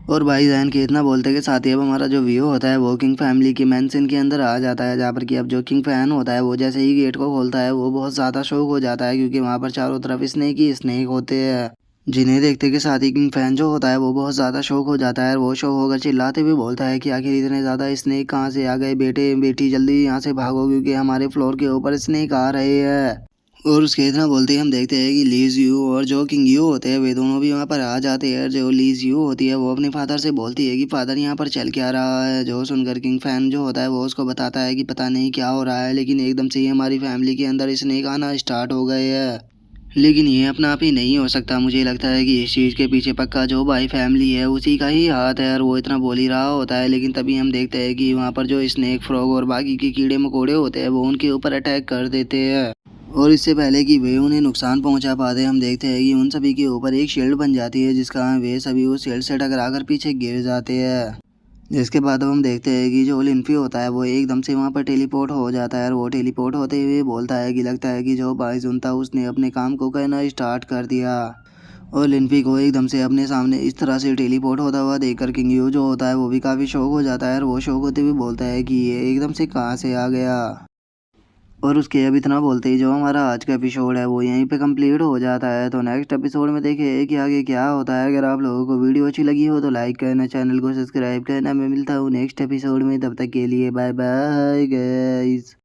और भाईजान के इतना बोलते के साथ ही अब हमारा जो व्यू होता है वो किंग फैमिली की मेंशन के अंदर आ जाता है, जहाँ पर कि अब जो किंग फैन होता है वो जैसे ही गेट को खोलता है वो बहुत ज़्यादा शौक हो जाता है, क्योंकि वहाँ पर चारों तरफ स्नेक ही स्नेक होते हैं, जिन्हें देखते के साथ ही किंग फैन जो होता है वो बहुत ज़्यादा शौक हो जाता है और वो शौक होकर चिल्लाते हुए बोलता है कि आखिर इतने ज़्यादा स्नेक कहाँ से आ गए, बेटे बेटी जल्दी यहाँ से भागो क्योंकि हमारे फ्लोर के ऊपर स्नेक आ रहे हैं। और उसके इतना बोलते ही हम देखते हैं कि लीज यू और जो किंग यू होते हैं वे दोनों भी वहाँ पर आ जाते हैं। जो लीज यू होती है वो अपने फादर से बोलती है कि फादर यहाँ पर चल क्या रहा है। जो सुनकर किंग फैन जो होता है वो उसको बताता है कि पता नहीं क्या हो रहा है, लेकिन एकदम से ही हमारी फैमिली के अंदर स्नेक आना स्टार्ट हो गए हैं। लेकिन ये अपना आप ही नहीं हो सकता, मुझे लगता है कि इस चीज़ के पीछे पक्का जो भाई फैमिली है उसी का ही हाथ है और वो इतना बोल ही रहा होता है। लेकिन तभी हम देखते हैं कि वहाँ पर जो स्नेक फ्रॉग और बाकी के कीड़े मकोड़े होते हैं वो उनके ऊपर अटैक कर देते हैं और इससे पहले कि वे उन्हें नुकसान पहुंचा पाते हम देखते हैं कि उन सभी के ऊपर एक शील्ड बन जाती है, जिसका वे सभी उस शील्ड से टकराकर पीछे गिर जाते हैं। जिसके बाद अब हम देखते हैं कि जो लिन्फी होता है वो एकदम से वहाँ पर टेलीपोर्ट हो जाता है और वो टेलीपोर्ट होते हुए बोलता है कि लगता है कि जो बाइजुन था उसने अपने काम को करना स्टार्ट कर दिया। और लिन्फी को एकदम से अपने सामने इस तरह से टेलीपोर्ट होता हुआ देखकर किंग यू जो होता है वो भी काफ़ी शौक हो जाता है और वो शौक होते हुए बोलता है कि ये एकदम से कहाँ से आ गया। और उसके अब इतना बोलते ही जो हमारा आज का एपिसोड है वो यहीं पे कंप्लीट हो जाता है। तो नेक्स्ट एपिसोड में देखें कि आगे क्या होता है। अगर आप लोगों को वीडियो अच्छी लगी हो तो लाइक करना, चैनल को सब्सक्राइब करना। मैं मिलता हूँ नेक्स्ट एपिसोड में, तब तक के लिए बाय बाय गाइस।